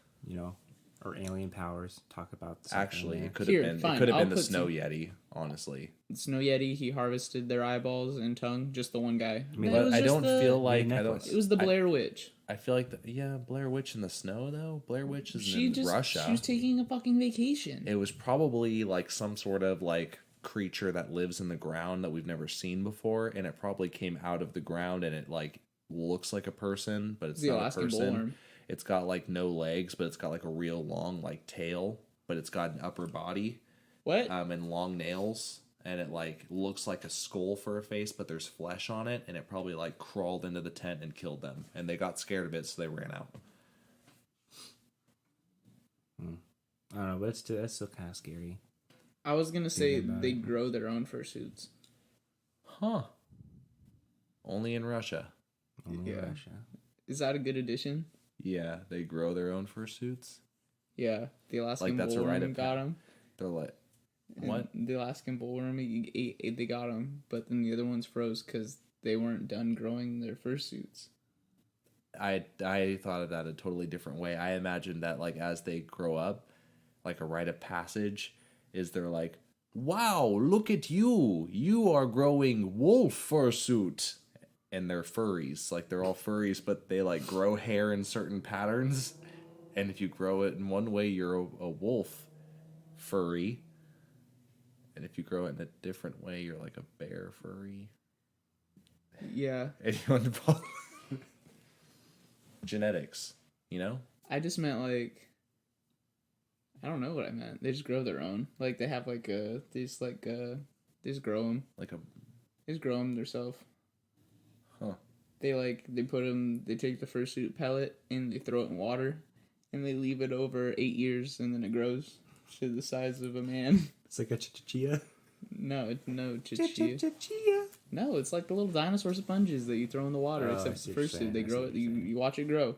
or alien powers. Talk about something Actually, there. it could Here, have been. fine, It could have I'll been the put snow some- yeti. Honestly, Snow Yeti, he harvested their eyeballs and tongue, just the one guy. mean, No, it but was I just don't the- feel like I necklace. don't. It was the Blair Witch. I feel like Blair Witch in the snow though. Blair Witch is She in Russia. She was taking a fucking vacation. It was probably like some sort of like creature that lives in the ground that we've never seen before, and it probably came out of the ground and it like looks like a person, but it's The not Alaskan a person. bullworm. It's got like no legs, but it's got like a real long like tail, but it's got an upper body, What? and long nails, and it like looks like a skull for a face, but there's flesh on it, and it probably like crawled into the tent and killed them, and they got scared of it, so they ran out. I don't know, but that's still kind of scary. I was gonna say Thinking about they it. grow their own fursuits. Huh? Only in Russia. Only in Yeah. Russia. Is that a good addition? Yeah, they grow their own fursuits. Yeah, the Alaskan that's a rite bullworm of got him. They're like, And what? The Alaskan bullworm, they got him, but then the other ones froze because they weren't done growing their fursuits. I thought of that a totally different way. I imagined that like as they grow up, like a rite of passage is they're like, wow, look at you. You are growing wolf fursuit. And they're furries. Like they're all furries, but they like grow hair in certain patterns. And if you grow it in one way, you're a wolf furry. And if you grow it in a different way, you're like a bear furry. Yeah. Anyone follow? Genetics, you know? I just meant like, I don't know what I meant. They just grow their own. Like they have like they just grow them. Like a, They just grow them themselves. huh. They they take the fursuit pellet and they throw it in water, and they leave it over 8 years, and then it grows to the size of a man. It's like a chia. No, chichia. No, it's like the little dinosaur sponges that you throw in the water. Oh, I Except see the what you're fursuit, they saying. I see grow what it. you're saying. You watch it grow.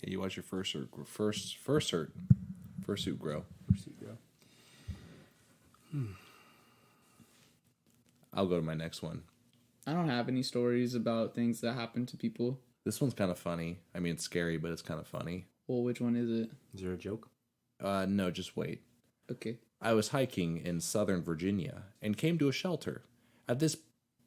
Yeah, you watch your fursuit grow. I'll go to my next one. I don't have any stories about things that happen to people. This one's kind of funny. I mean, it's scary, but it's kind of funny. Well, which one is it? Is there a joke? No, just wait. Okay. I was hiking in southern Virginia and came to a shelter. At this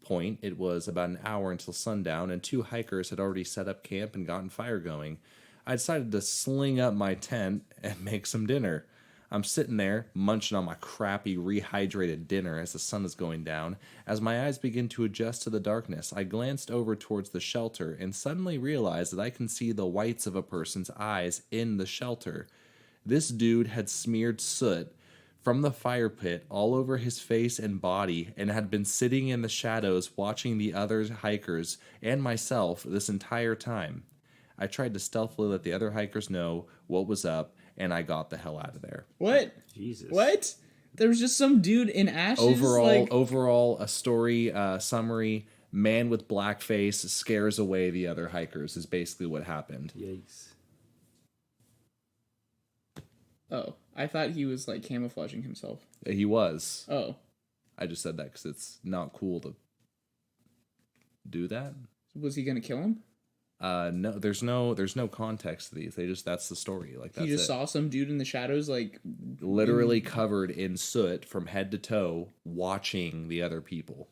point, it was about an hour until sundown, and 2 hikers had already set up camp and gotten fire going. I decided to sling up my tent and make some dinner. I'm sitting there, munching on my crappy, rehydrated dinner as the sun is going down. As my eyes begin to adjust to the darkness, I glanced over towards the shelter and suddenly realized that I can see the whites of a person's eyes in the shelter. This dude had smeared soot from the fire pit all over his face and body and had been sitting in the shadows watching the other hikers and myself this entire time. I tried to stealthily let the other hikers know what was up, and I got the hell out of there. What? Jesus. What? There was just some dude in ashes. Overall, a story summary: man with black face scares away the other hikers is basically what happened. Yikes. Oh, I thought he was like camouflaging himself. He was. Oh, I just said that because it's not cool to do that. was he gonna kill him? No, there's no context to these. That's the story. Like that's He just it. saw some dude in the shadows, like Literally covered in soot from head to toe, watching the other people.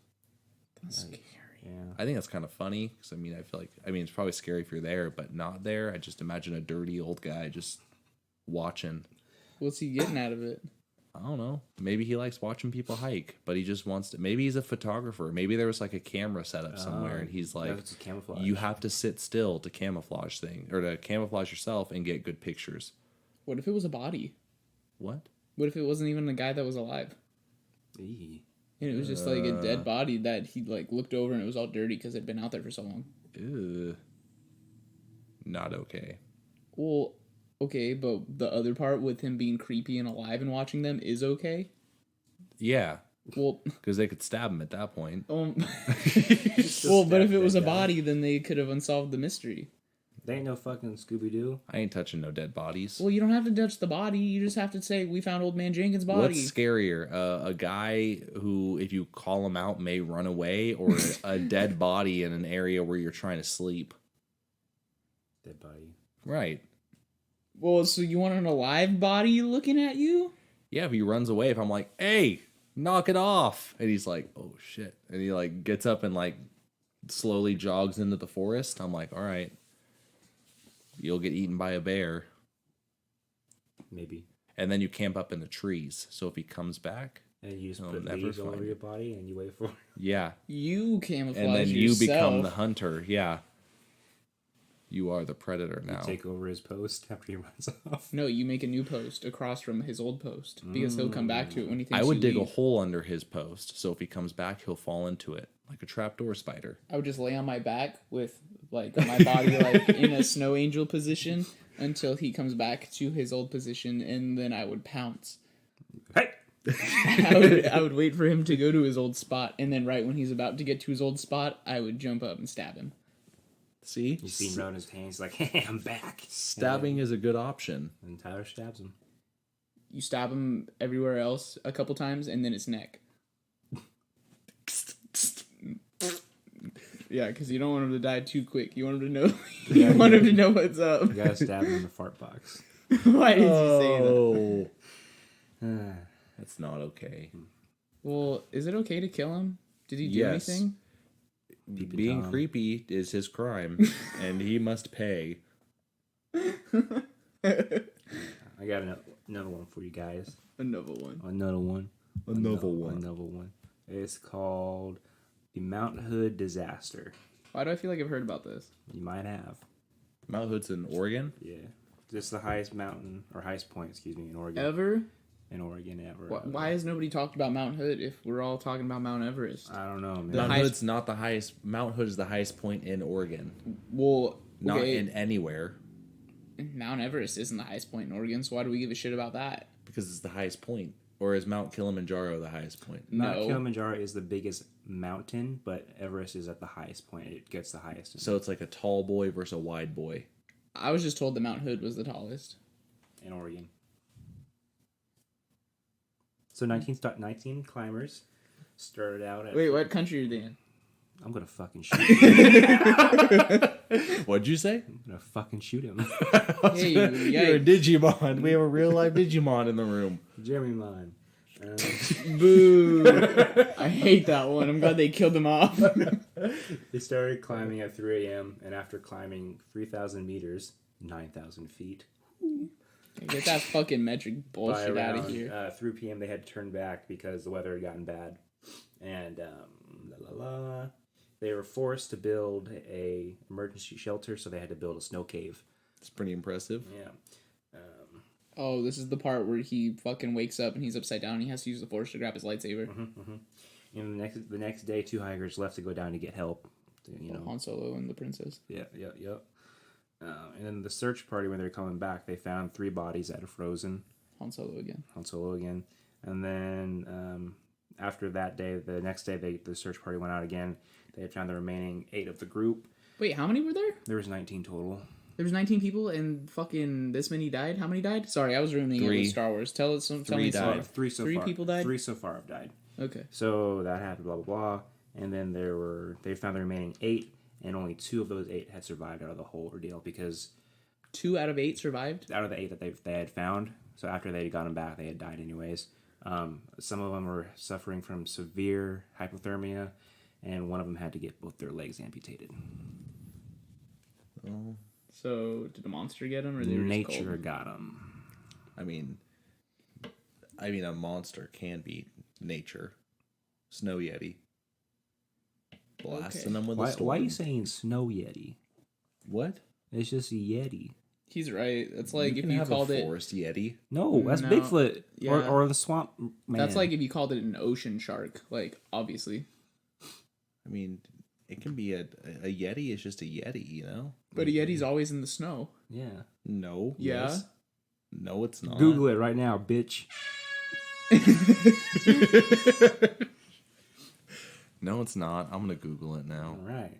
That's scary. Yeah. I think that's kind of funny because I feel like it's probably scary if you're there, but not there. I just imagine a dirty old guy just watching. What's he getting out of it? I don't know. Maybe he likes watching people hike, but he just wants to. Maybe he's a photographer. Maybe there was like a camera set up somewhere, and he's like, It's camouflage. "You have to sit still to camouflage yourself and get good pictures." What if it was a body? What? What if it wasn't even the guy that was alive? Eee. And it was just like a dead body that he like looked over and it was all dirty because it'd been out there for so long. Ew. Not okay. Well, okay, but the other part with him being creepy and alive and watching them is okay. Yeah, Well, because they could stab him at that point. well, Still but if stab it was a that guy. body, then they could have unsolved the mystery. They ain't no fucking Scooby-Doo. I ain't touching no dead bodies. Well, you don't have to touch the body. You just have to say, we found Old Man Jenkins' body. What's scarier, a guy who, if you call him out, may run away, or a dead body in an area where you're trying to sleep? Dead body. Right. Well, so you want an alive body looking at you? Yeah, if he runs away, if I'm like, hey, knock it off. And he's like, oh, shit. And he, like, gets up and, like, slowly jogs into the forest. I'm like, all right. You'll get eaten by a bear. Maybe. And then you camp up in the trees. So if he comes back, And you just He'll put never leaves all find over it. your body and you wait for it. yeah. You camouflage And then you yourself. become the hunter. Yeah. You are the predator now. Take over his post after he runs off. No, you make a new post across from his old post because he'll come back to it when he thinks I would you dig a leave. hole under his post, so if he comes back, he'll fall into it like a trapdoor spider. I would just lay on my back with like my body like in a snow angel position until he comes back to his old position, and then I would pounce. Hey! I would wait for him to go to his old spot, and then right when he's about to get to his old spot, I would jump up and stab him. See? You see him around his hands, like, hey, I'm back. Stabbing is a good option. And Tyler stabs him. You stab him everywhere else a couple times, and then his neck. Yeah, because you don't want him to die too quick. You want him to know. You want him to know what's up. You gotta stab him in the fart box. Why did you say that? Oh, that's not okay. Well, is it okay to kill him? Did he do Yes. anything? Being Tom. creepy is his crime, and he must pay. I got another one for you guys. Another one. Another one. Another one. Another one. It's called the Mount Hood Disaster. Why do I feel like I've heard about this? You might have. Mount Hood's in Oregon. Yeah. This is the highest mountain, or highest point, excuse me, in Oregon. Ever? In Oregon, ever. Why has nobody talked about Mount Hood if we're all talking about Mount Everest? I don't know, man. The Mount highest- Hood's not the highest. Mount Hood is the highest point in Oregon, Well, not okay, in anywhere, Mount Everest isn't the highest point in Oregon, so why do we give a shit about that? because it's the highest point. Or is Mount Kilimanjaro the highest point? Mount No. Kilimanjaro is the biggest mountain, but Everest is at the highest point. It gets the highest. So it's like a tall boy versus a wide boy. I was just told that Mount Hood was the tallest. In Oregon. So 19 climbers started out at... Wait, what country are they in? I'm gonna fucking shoot him. What'd you say? I'm gonna fucking shoot him. Hey, You're a Digimon. We have a real life Digimon in the room. Jeremy Mon. Boo! I hate that one. I'm glad they killed him off. They started climbing at 3 a.m. and after climbing 3,000 meters, 9,000 feet, Get that fucking metric by bullshit out around of here. 3 p.m. they had to turn back because the weather had gotten bad. And they were forced to build a emergency shelter, so they had to build a snow cave. It's pretty impressive. Yeah. Oh, this is the part where he fucking wakes up and he's upside down and he has to use the force to grab his lightsaber. And the next day, 2 hikers left to go down to get help. You know. Han Solo and the princess. Yeah. And then the search party, when they were coming back, they found 3 bodies that are frozen. Han Solo again. Han Solo again. And then after that day, the next day, the search party went out again. They had found the remaining 8 of the group. Wait, how many were there? There was 19 total. There was 19 people and fucking this many died? How many died? Sorry, I was ruining it 3. with Star Wars. Tell me died. some. 3 so 3 far. people died? 3 so far have died. Okay. So that happened, blah, blah, blah. And then they found the remaining 8, and only 2 of those 8 had survived out of the whole ordeal because 2 out of 8 survived? out of the 8 that they had found, so after they had gotten back, they had died anyways. Some of them were suffering from severe hypothermia, and one of them had to get both their legs amputated. Oh, So, did the monster get him or they were just Nature cold? got them. I mean, a monster can beat nature. Snow Yeti. Blasting Okay. them with a Why storm. are you saying snow yeti? What? It's just a yeti. He's right. That's like you if can you have called a it... forest Yeti. No, that's No. Bigfoot. Yeah. Or the swamp man. That's like if you called it an ocean shark. Like, obviously. I mean, it can be a Yeti is just a Yeti, you know? But a Yeti's always in the snow. Yeah. No. Yeah. Yes. No, it's not. Google it right now, bitch. No, it's not. I'm gonna Google it now. All right.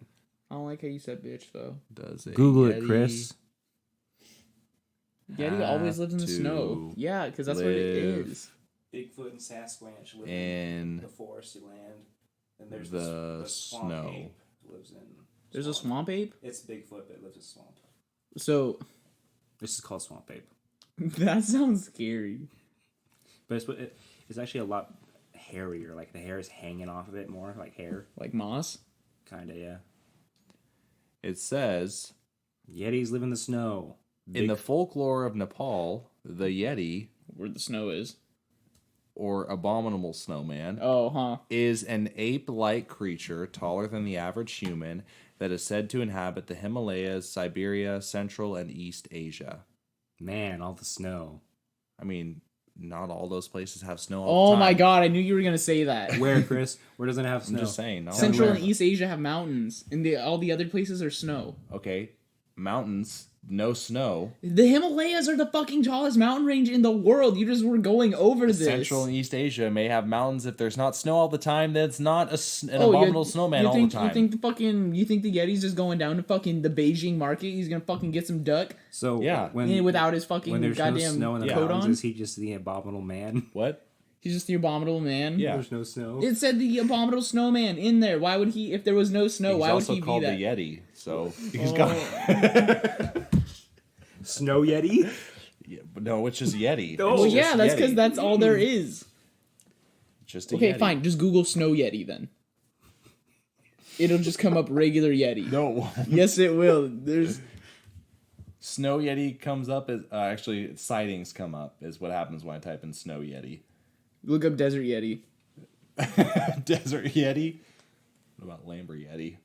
I don't like how you said bitch, though. Does it? Google it, Chris. Yeti always lives in the to snow. Yeah, because that's what it live is. Bigfoot and Sasquatch live in the foresty land. And there's the swamp snow. ape lives in There's a swamp ape? It's Bigfoot that lives in swamp. So, This is called swamp ape. that sounds scary. But it's actually a lot hairier. Like the hair is hanging off of it more, like hair. Like moss? Kind of, yeah. It says Yetis live in the snow. in the folklore of Nepal, the Yeti Where the snow is. or abominable snowman Oh, huh. is an ape-like creature taller than the average human that is said to inhabit the Himalayas, Siberia, Central and East Asia. Man, all the snow. I mean, not all those places have snow all Oh the time. my god, I knew you were going to say that. Where, Chris? Where doesn't it have I'm snow? just saying. No. Central where? and East Asia have mountains, and all the other places are snow. Okay, mountains, no snow. The Himalayas are the fucking tallest mountain range in the world. You just were going over this. Central and East Asia may have mountains. If there's not snow all the time, then it's not an Oh, abominable snowman all the time. You think the Yeti's just going down to fucking the Beijing market? He's gonna fucking get some duck So Yeah. when without his fucking there's no goddamn snow in the coat mountains, on? is he just the abominable man? What? He's just the abominable man. Yeah. There's no snow. It said the abominable snowman in there. Why would he? If there was no snow, He's why would also he be called that? the Yeti, so he's Oh. got. Snow Yeti? Yeah, but no, it's just Yeti. No. It's Well, just yeah, that's because Yeti. that's all there is. Just a Okay, Yeti. fine. Just Google snow Yeti then. It'll just come up regular Yeti. No. Yes, it will. There's. Snow Yeti comes up as actually sightings come up is what happens when I type in Snow Yeti. Look up Desert Yeti. Desert Yeti. What about Lamber Yeti?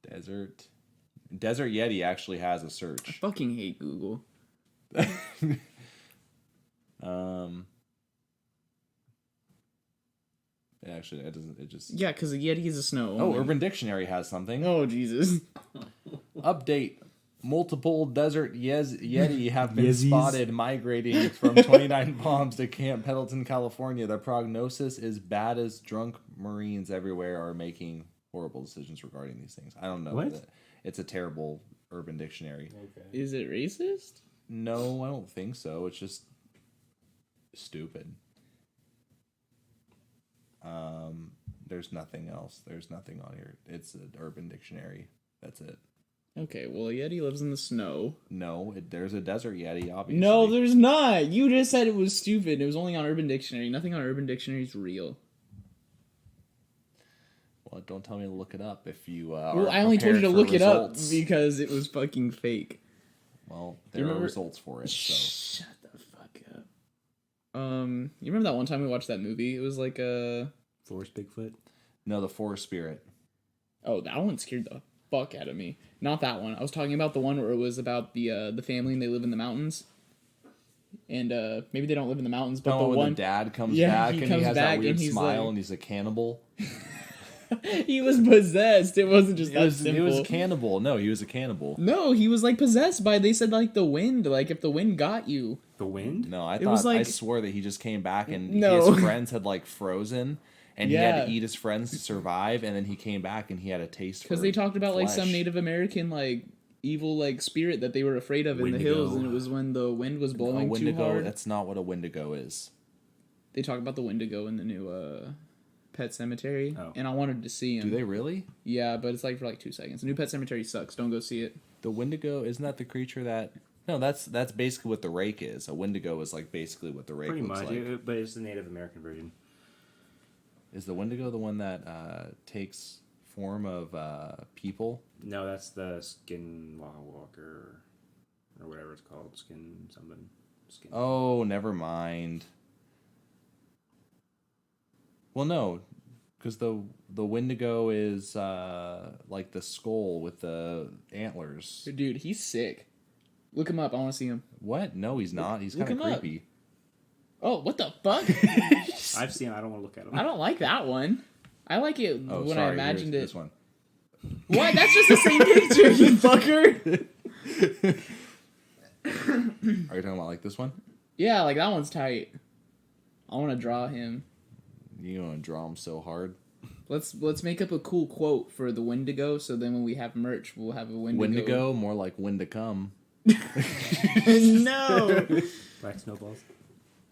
Desert Yeti actually has a search. Fucking hate Google. Actually, it doesn't. It just. Yeah, because a Yeti is a snow. Oh, only. Urban Dictionary has something. Oh, Jesus. Update. Multiple desert Yeti have been Yeezys. spotted migrating from 29 Palms to Camp Pendleton, California. The prognosis is bad as drunk Marines everywhere are making horrible decisions regarding these things. I don't know. What? It's a terrible Urban Dictionary. Okay. Is it racist? No, I don't think so. It's just stupid. There's nothing else. There's nothing on here. It's an Urban Dictionary. That's it. Okay, well, a Yeti lives in the snow. No, there's a desert Yeti, obviously. No, there's not. You just said it was stupid. It was only on Urban Dictionary. Nothing on Urban Dictionary is real. Well, don't tell me to look it up if you Well, are I only told you to prepared for look it up results. because it was fucking fake. Well, you there are remember- results for it, so... Shut the fuck up. You remember that one time we watched that movie? It was like Forrest Bigfoot? No, the Forest Spirit. Oh, that one scared the fuck out of me. Not that one. I was talking about the one where it was about the family and they live in the mountains. And maybe they don't live in the mountains, but Oh, the when one the dad comes Yeah, back he and comes he has back that and weird he's smile like- and he's a cannibal. he was possessed. It wasn't just It that was, simple. it was cannibal. No, he was a cannibal. No, he was like possessed by. They said like the wind. Like if the wind got you. The Wind? No, I It was thought I like- swore that he just came back and No. his friends had like frozen and he had Yeah. to eat his friends to survive, and then he came back and he had a taste Because for they talked about like some flesh. Native American like evil like spirit that they were afraid of in the hills, Wendigo. and it was when the wind was A blowing too Wendigo. hard. That's not what a Wendigo is. They talk about the Wendigo in the new Pet Cemetery, Oh. and I wanted to see him. Do they really? Yeah, but it's like for like 2 seconds. The new Pet Cemetery sucks. Don't go see it. The Wendigo, isn't that the creature that... No, that's basically what the rake is. A Wendigo is like basically what the rake Pretty looks much, like. but it's the Native American version. Is the Wendigo the one that takes form of people? No, that's the Skinwalker, or whatever it's called. Skin. Oh, never mind. Well, no, because the Wendigo is like the skull with the antlers. Dude, he's sick. Look him up. I want to see him. What? No, he's not. He's Look kind of him up. creepy. Oh, what the fuck? I've seen. I don't want to look at them. I don't like that one. I like it Oh, when sorry. I imagined here's it. This one. What? That's just the same picture, you fucker. Are you talking about like this one? Yeah, like that one's tight. I want to draw him. You gonna draw him so hard? Let's make up a cool quote for the Wendigo, so then when we have merch, we'll have a Wendigo. Wendigo, more like when to come. No. Black snowballs.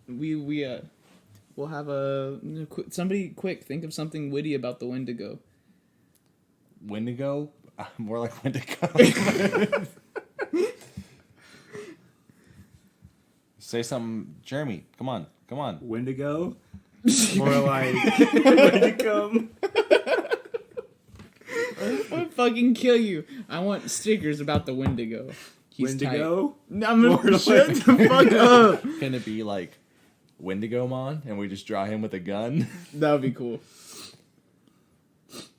We'll have a somebody quick think of something witty about the Wendigo. Wendigo, more like when to come. Say something, Jeremy. Come on. Wendigo. More like Wendigo. I'll fucking kill you. I want stickers about the Wendigo. He's Wendigo. tight. I'm gonna More shut like- the fuck up. Can it be like Wendigo Mon, and we just draw him with a gun? That would be cool.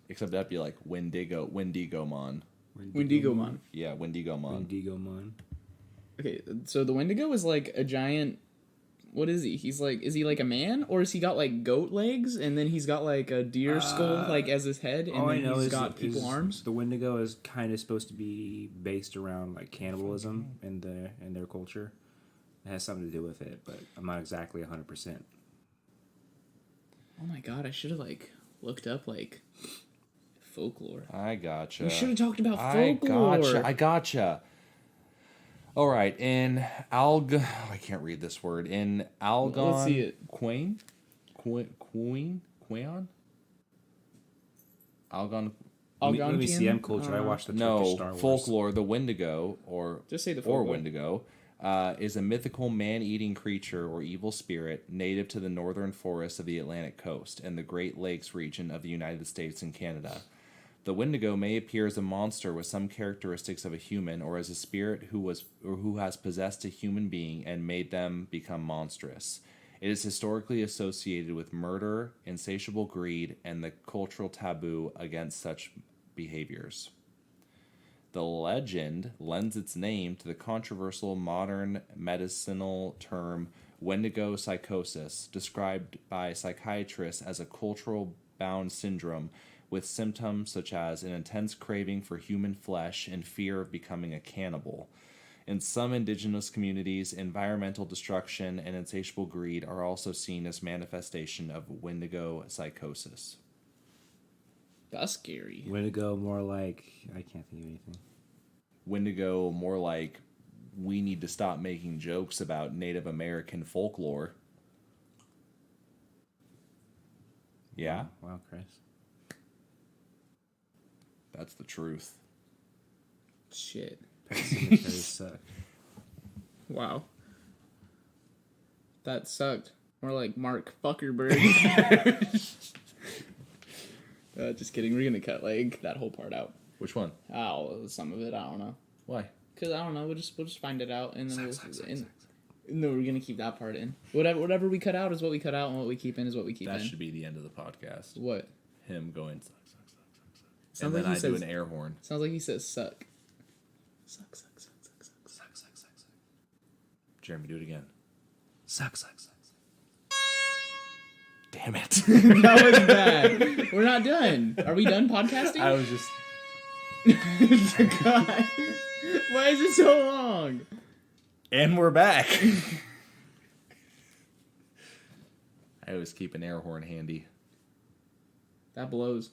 Except that'd be like Wendigo Mon. Wendigo Mon. Yeah, Wendigo Mon. Wendigo Mon. Okay, so the Wendigo is like a giant. What is he? He's like, is he like a man, or is he got like goat legs, and then he's got like a deer skull like as his head, and All I then know he's is got people arms? The Wendigo is kind of supposed to be based around like cannibalism in their culture. It has something to do with it, but I'm not exactly 100%. Oh my god, I should have like looked up like folklore. I gotcha. We should have talked about I folklore. gotcha. All right, I can't read this word. In Let's see it. Quain? Quaon? Algon... Let me see. I'm Algonquian? cultured. I watched the Turkish No, Star Wars. folklore, the Wendigo, or Just say the or folklore. Wendigo, is a mythical man-eating creature or evil spirit native to the northern forests of the Atlantic coast and the Great Lakes region of the United States and Canada. The Wendigo may appear as a monster with some characteristics of a human, or as a spirit who has possessed a human being and made them become monstrous. It is historically associated with murder, insatiable greed, and the cultural taboo against such behaviors. The legend lends its name to the controversial modern medicinal term Wendigo psychosis, described by psychiatrists as a cultural bound syndrome with symptoms such as an intense craving for human flesh and fear of becoming a cannibal. In some indigenous communities, environmental destruction and insatiable greed are also seen as manifestation of Wendigo psychosis. That's scary. Wendigo, more like I can't think of anything. Wendigo, more like we need to stop making jokes about Native American folklore. Yeah, Wow, Chris. that's the truth. Shit. Pet cemeteries suck. Wow. That sucked. More like Mark Fuckerberg. Just kidding. We're gonna cut like that whole part out. Which one? Oh, some of it. I don't know. Why? Cause I don't know. We'll just find it out, and then no, we're gonna keep that part in. Whatever we cut out is what we cut out, and what we keep in is what we keep That in. should be the end of the podcast. What? Him going suck, suck, suck, suck, suck. Sounds And like then he I do says- an air horn. Sounds like he says suck. Suck, suck, suck, suck, suck. Suck, suck, suck, suck. Jeremy, do it again. Suck, suck, suck. Damn it. That was bad. We're not done. Are we done podcasting? I was just... God. Why is it so long? And we're back. I always keep an air horn handy. That blows.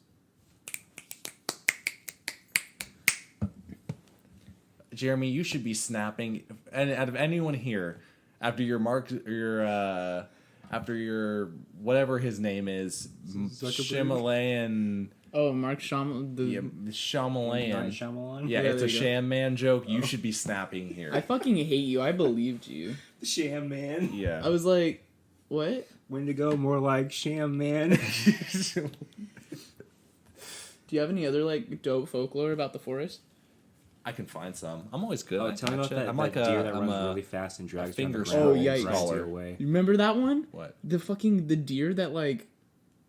Jeremy, you should be snapping. And out of anyone here, after your whatever his name is, Shyamalan, Oh, Mark Shyamalan. yeah, Night Shyamalan. Shyamalan? Yeah, Yeah, it's a there you go. sham man joke. You should be snapping here. I fucking hate you. I believed you. The Sham Man. Yeah. I was like, what? Wendigo, more like Sham Man. Do you have any other like dope folklore about the forest? I can find some. I'm always good. Oh, at tell me about shit. that, I'm that like deer a, that I'm runs a really fast and drags finger down the scholar. ground and yikes. drives you away. You remember that one? what? The deer that like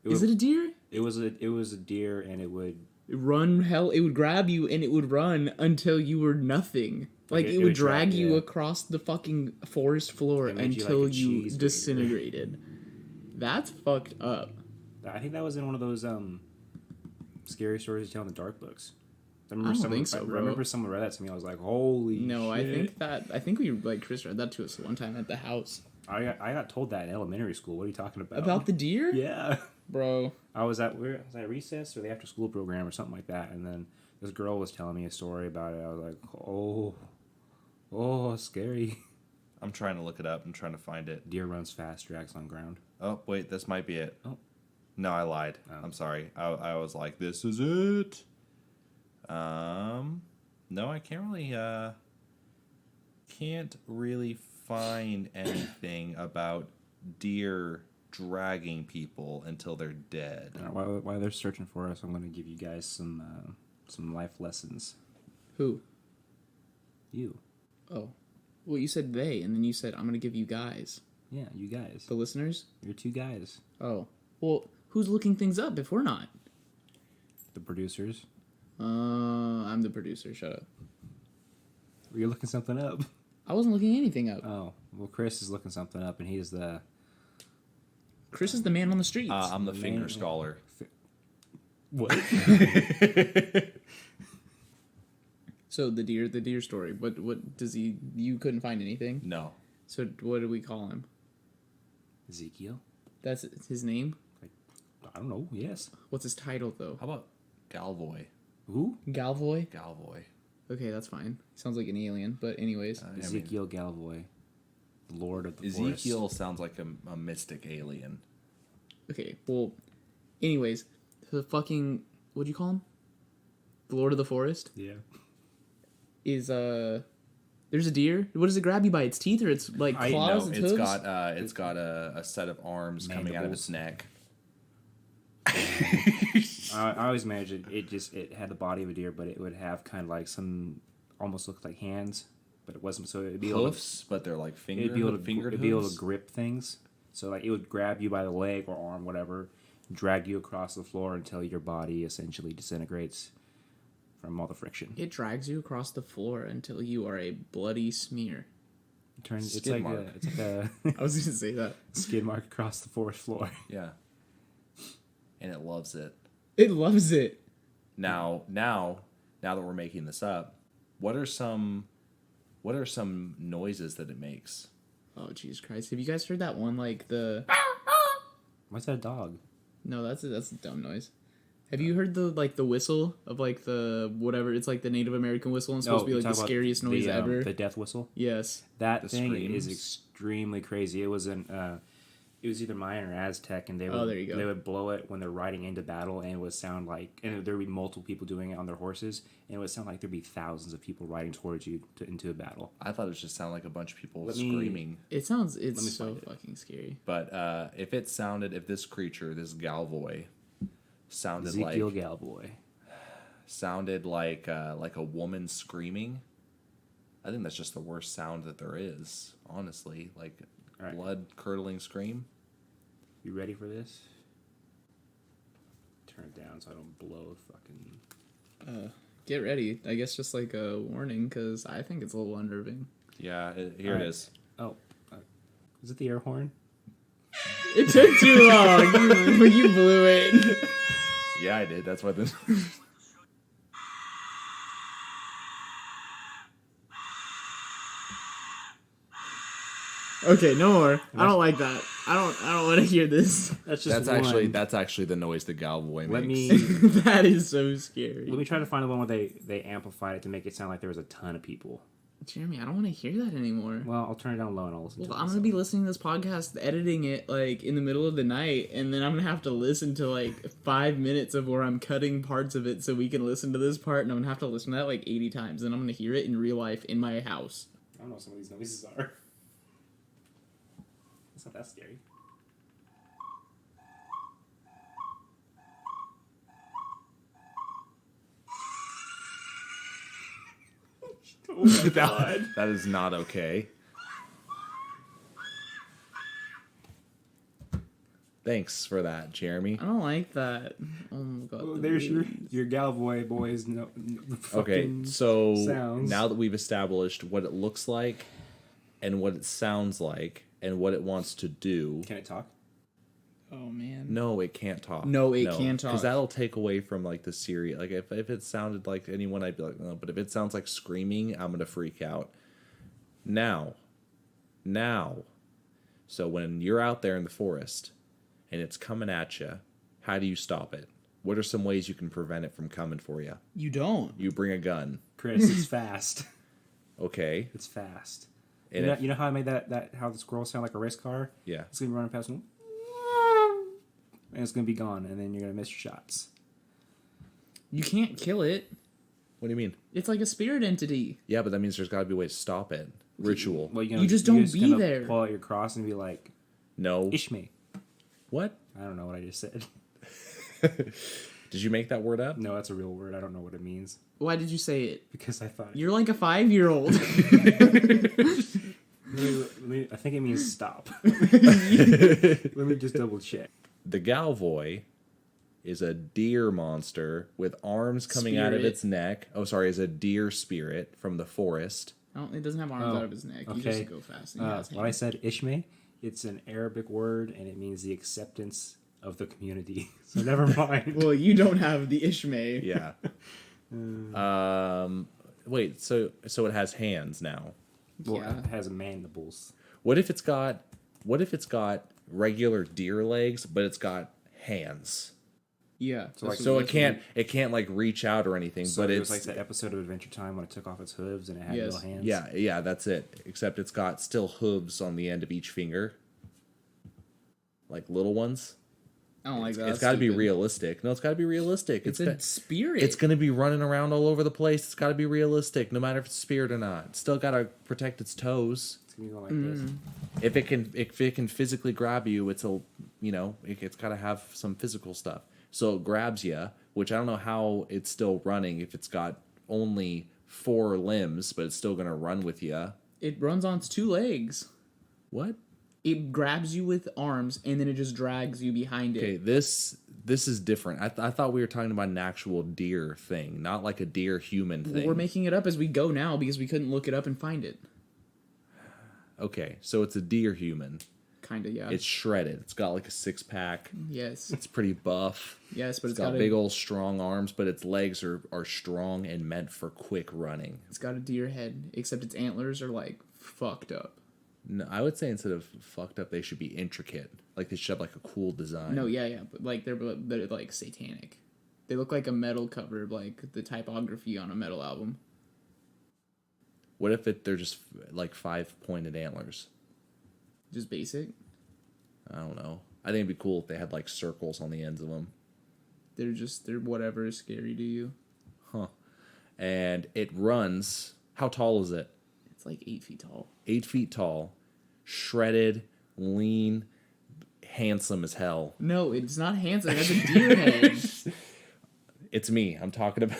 is would- it a deer? It was a deer, and it would It would grab you and it would run until you were nothing. Like it would drag you yeah. across the fucking forest floor It made you until like a you cheese grater. disintegrated. That's fucked up. I think that was in one of those scary stories you tell in the dark books. I I don't think so, I bro. remember someone read that to me. I was like, "Holy No, shit!" I think we like Chris read that to us one time at the house. I got told that in elementary school. What are you talking about? About the deer? Yeah. Bro. I was at recess or the after school program or something like that, and then this girl was telling me a story about it. I was like, oh, scary. I'm trying to look it up. I'm trying to find it. Deer runs fast, drags on ground. Oh, wait, this might be it. Oh. No, I lied. Oh. I'm sorry. I was like, this is it. No, I can't really find anything about deer dragging people until they're dead. While they're searching for us, I'm going to give you guys some life lessons. Who? You, Oh. Well, you said they, and then you said I'm gonna give you guys. yeah, you guys. The listeners? You're two guys. Oh. Well, who's looking things up if we're not? The producers. I'm the producer. Shut up. You're looking something up. I wasn't looking anything up. Oh, well, Chris is looking something up, and he's the Chris is the man on the streets. I'm the Man. finger scholar. what? So the deer story. What does he? You couldn't find anything. No. So what do we call him? Ezekiel? That's his name. I don't know. Yes. What's his title though? How about Galvoy? Who? Galvoy. Galvoy. Okay, that's fine. Sounds like an alien, but anyways. I mean, Ezekiel Galvoy, the Lord of the Ezekiel Forest. sounds like a mystic alien. Okay, well, anyways, the fucking what'd you call him? The Lord of the Forest Yeah. is there's a deer. What does it grab you by its teeth or its like claws? No, its it's hooves? got it's got a set of arms coming out of its Mandibles. neck. I always imagined it had the body of a deer, but it would have kind of like some almost looked like hands, but it wasn't. So it'd be able to, Hoofs, but they're like it'd be able to fingered it'd be able hooves. to grip things. So like it would grab you by the leg or arm, whatever, drag you across the floor until your body essentially disintegrates from all the friction. It drags you across the floor until you are a bloody smear. It's Skid like mark. it's like a I was gonna say that. skid mark across the forest floor. Yeah, and it loves it. It loves it. Now that we're making this up, what are some noises that it makes? Oh Jesus Christ! Have you guys heard that one? Like the What's that dog? no, that's a dumb noise. Have you heard the whistle of like the whatever? It's like the Native American whistle and it's supposed to be you're like the talking about scariest noise ever. The death whistle. Yes. That The thing screams. is extremely crazy. It was it was either Mayan or Aztec, and they would there you go. they would blow it when they're riding into battle, and it would sound like, and there would be multiple people doing it on their horses, and it would sound like there'd be thousands of people riding towards you into a battle. I thought it just sounded like a bunch of people Let me- screaming. It's me so find it. fucking scary. But if this creature, this Galvoy, sounded Ezekiel like Galvoy. like a woman screaming, I think that's just the worst sound that there is. Honestly, like All right. blood curdling scream. You ready for this? Turn it down so I don't blow the fucking. Get ready. I guess just like a warning because I think it's a little unnerving. Yeah, here All right. it is. Oh, is it the air horn? It took too long. You blew it. Yeah, I did. That's why this. Okay, no more. I don't like that. I don't want to hear this. That's just That's actually the noise the Galvoy Let makes. me That is so scary. let me try to find the one where they amplified it to make it sound like there was a ton of people. Jeremy, I don't want to hear that anymore. Well, I'll turn it down low and I'll listen to it. Well, I'm gonna be listening to this podcast, editing it like in the middle of the night, and then I'm gonna have to listen to like 5 minutes of where I'm cutting parts of it so we can listen to this part, and I'm gonna have to listen to that like 80 times, and I'm gonna hear it in real life in my house. I don't know what some of these noises are. It's not that scary. Oh my god. That is not okay. Thanks for that, Jeremy. I don't like that. Oh my god. Well, the there's breeze. your Galvoy boys. Okay, fucking so sounds. now that we've established what it looks like and what it sounds like and what it wants to do, Can it talk? Oh man. no, it can't talk. No, it can't talk. Because that'll take away from like the series. Like if it sounded like anyone, I'd be like, no. But if it sounds like screaming, I'm gonna freak out. Now. So when you're out there in the forest and it's coming at you, how do you stop it? What are some ways you can prevent it from coming for you? You don't. You bring a gun. Chris, it's fast. Okay. It's fast. And You know how I made that how the squirrel sound like a race car? yeah. It's gonna be running past me, and it's gonna be gone, and then you're gonna miss your shots. You can't kill it. What do you mean? It's like a spirit entity. Yeah, but that means there's got to be a way to stop it. Ritual. Well, You just don't be gonna there. Pull out your cross and be like, No. Ishmael. What? I don't know what I just said. Did you make that word up? No, that's a real word. I don't know what it means Why did you say it? because I thought. You're like a 5-year-old. I think it means stop. Let me just double check. The Galvoy is a deer monster with arms coming out of Spirit. its neck. Oh, sorry, is a deer spirit from the forest. It doesn't have arms Oh, out of his neck. He okay. just go fast. And he has When I hands. said Ishmael, it's an Arabic word and it means the acceptance of the community. So never mind. Well, you don't have the Ishmael. Yeah. Wait, so it has hands now. Well, Yeah. it has mandibles. What if it's got regular deer legs, but it's got hands? Yeah. So, like, So it can't like reach out or anything, So but it it's was like that episode of Adventure Time when it took off its hooves and it had Yes. little hands. yeah, that's it. Except it's got still hooves on the end of each finger, like little ones. I don't like that. It's got to be realistic. No, it's got to be realistic. It's a spirit. It's going to be running around all over the place. It's got to be realistic, no matter if it's a spirit or not. It's still got to protect its toes. It's gonna be going like this. If it can physically grab you, it's got to have some physical stuff. So it grabs you, which I don't know how it's still running if it's got only 4 limbs, but it's still going to run with you. It runs on its 2 legs. What? It grabs you with arms, and then it just drags you behind it. Okay, this is different. I thought we were talking about an actual deer thing, not like a deer human thing. We're making it up as we go now because we couldn't look it up and find it. Okay, so it's a deer human. Kinda, yeah. It's shredded. It's got like a 6-pack. Yes. It's pretty buff. Yes, but It's got big old strong arms, but its legs are strong and meant for quick running. It's got a deer head, except its antlers are like fucked up. No, I would say instead of fucked up, they should be intricate. Like they should have like a cool design. No, yeah, but like they're like satanic. They look like a metal cover, like the typography on a metal album. What if they're just like 5-pointed antlers? Just basic. I don't know. I think it'd be cool if they had like circles on the ends of them. They're whatever is scary to you. Huh. And it runs. How tall is it? It's like 8 feet tall. 8 feet tall, shredded, lean, handsome as hell. No, it's not handsome. It has a deer head. It's me. I'm talking about.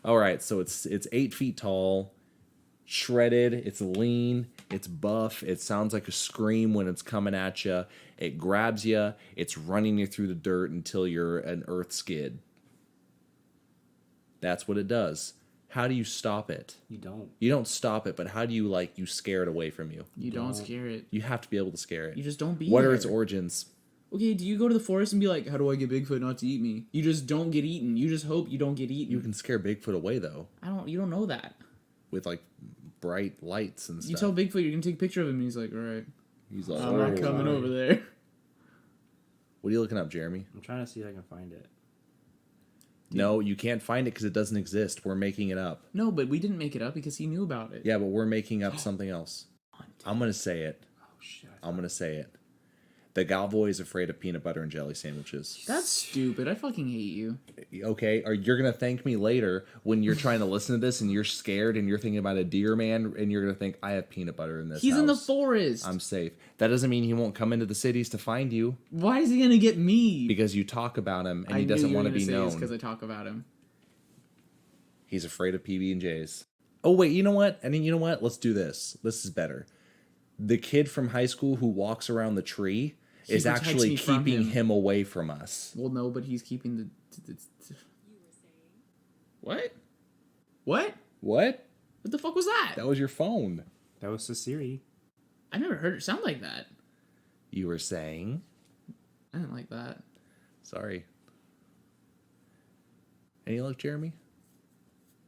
All right, so it's 8 feet tall, shredded. It's lean. It's buff. It sounds like a scream when it's coming at you. It grabs you. It's running you through the dirt until you're an earth skid. That's what it does. How do you stop it? You don't. You don't stop it, but how do you scare it away from you? You don't scare it. You have to be able to scare it. You just don't be What there. are its origins? Okay, do you go to the forest and be like, how do I get Bigfoot not to eat me? You just don't get eaten. You just hope you don't get eaten. You can scare Bigfoot away, though, You don't know that. with, like, bright lights and stuff. You tell Bigfoot you're gonna take a picture of him and he's like, alright, He's like, I'm not coming over there. What are you looking up, Jeremy? I'm trying to see if I can find it. No, you can't find it because it doesn't exist. We're making it up. No, but we didn't make it up because he knew about it. Yeah, but we're making up something else. I'm going to say it. Oh shit! I'm going to say it. The Galvoy is afraid of peanut butter and jelly sandwiches. That's stupid. I fucking hate you. Okay, or you're gonna thank me later when you're trying to listen to this and you're scared and you're thinking about a deer man and you're gonna think I have peanut butter in this He's house. in the forest. I'm safe. That doesn't mean he won't come into the cities to find you Why is he gonna get me? because you talk about him and he doesn't want to be known. because I talk about him. He's afraid of PB&Js. Oh wait, you know what? And then you know what? Let's do this. This is better. The kid from high school who walks around the tree is protects actually me from keeping him. him away from us. Well, no, but he's keeping the what? What? What? What the fuck was that? That was your phone. That was Siri. I never heard it sound like that. You were saying? I didn't like that. Sorry. Any luck, Jeremy?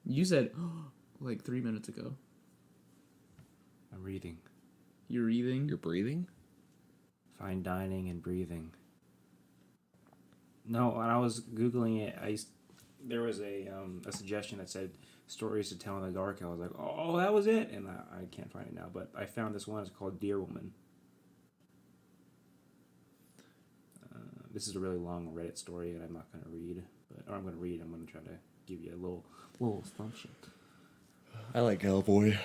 You said like 3 minutes ago. I'm reading. You're breathing. You're breathing? Fine dining and breathing. No, when I was googling it, there was a suggestion that said stories to tell in the dark, and I was like, oh, that was it, and I can't find it now. But I found this one. It's called Deer Woman. This is a really long Reddit story, and I'm not going to read, or I'm going to read. I'm going to try to give you a little function. I like Cowboy.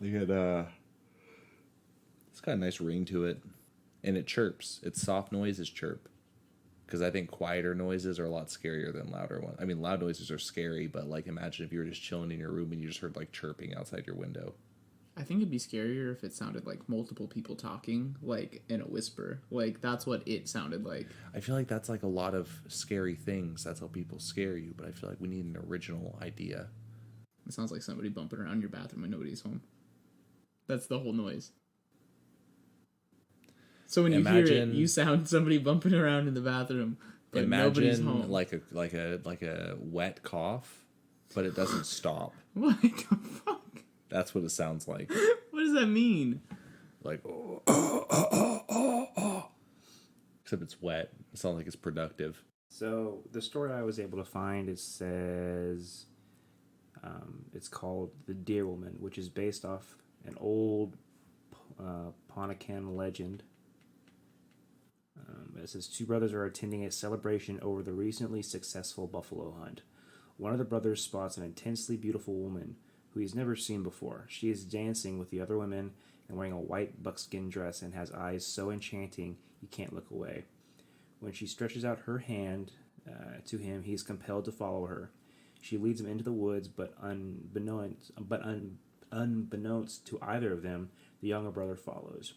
They had it's got a nice ring to it, and it chirps. Its soft noises chirp, because I think quieter noises are a lot scarier than louder ones. I mean, loud noises are scary, but like imagine if you were just chilling in your room and you just heard like chirping outside your window. I think it'd be scarier if it sounded like multiple people talking, like in a whisper. Like that's what it sounded like. I feel like that's like a lot of scary things. That's how people scare you, but I feel like we need an original idea. It sounds like somebody bumping around your bathroom when nobody's home. That's the whole noise. So when you hear it, you sound somebody bumping around in the bathroom, but nobody's home. Imagine like a wet cough, but it doesn't stop. What the fuck? That's what it sounds like. What does that mean? Like, because Except it's wet. It's not like it's productive. So the story I was able to find, it says it's called The Deer Woman, which is based off an old Ponacan legend. It says two brothers are attending a celebration over the recently successful buffalo hunt. One of the brothers spots an intensely beautiful woman who he's never seen before. She is dancing with the other women and wearing a white buckskin dress and has eyes so enchanting you can't look away. When she stretches out her hand to him, he is compelled to follow her. She leads him into the woods, but unbeknownst to either of them, the younger brother follows.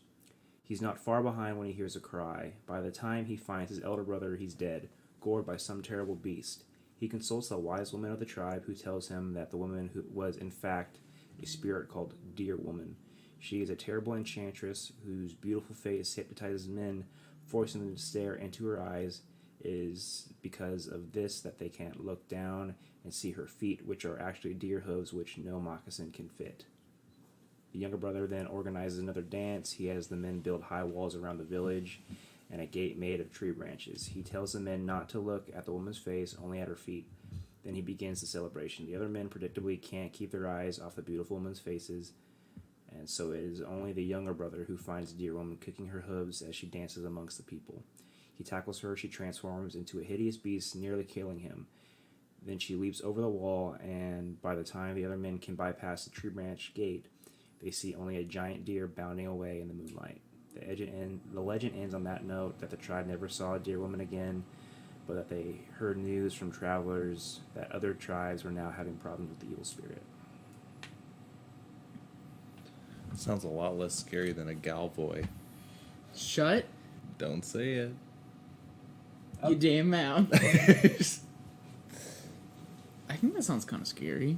He's not far behind when he hears a cry. By the time he finds his elder brother, he's dead, gored by some terrible beast. He consults a wise woman of the tribe who tells him that the woman who was in fact a spirit called Deer Woman. She is a terrible enchantress whose beautiful face hypnotizes men, forcing them to stare into her eyes. It is because of this that they can't look down and see her feet, which are actually deer hooves which no moccasin can fit. The younger brother then organizes another dance. He has the men build high walls around the village and a gate made of tree branches. He tells the men not to look at the woman's face, only at her feet. Then he begins the celebration. The other men predictably can't keep their eyes off the beautiful women's faces, and so it is only the younger brother who finds Deer Woman kicking her hooves as she dances amongst the people. He tackles her, she transforms into a hideous beast, nearly killing him. Then she leaps over the wall, and by the time the other men can bypass the tree branch gate, they see only a giant deer bounding away in the moonlight. The legend ends on that note that the tribe never saw a Deer Woman again, but that they heard news from travelers that other tribes were now having problems with the evil spirit. Sounds a lot less scary than a Galvoy. Shut Don't say it. you damn mouth. I think that sounds kind of scary.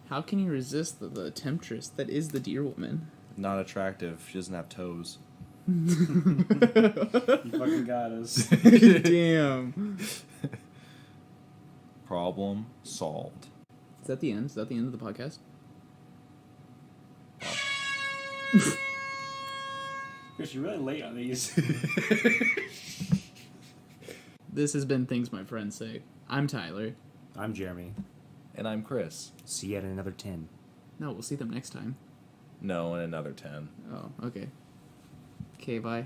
How can you resist the temptress that is the Deer Woman? Not attractive. She doesn't have toes. You fucking got us. Damn. Problem solved. Is that the end? Is that the end of the podcast? Chris, you're really late on these. This has been Things My Friends Say. I'm Tyler. I'm Jeremy. And I'm Chris. See you at another 10. No, we'll see them next time. No, and another 10. Oh, okay. Okay, bye.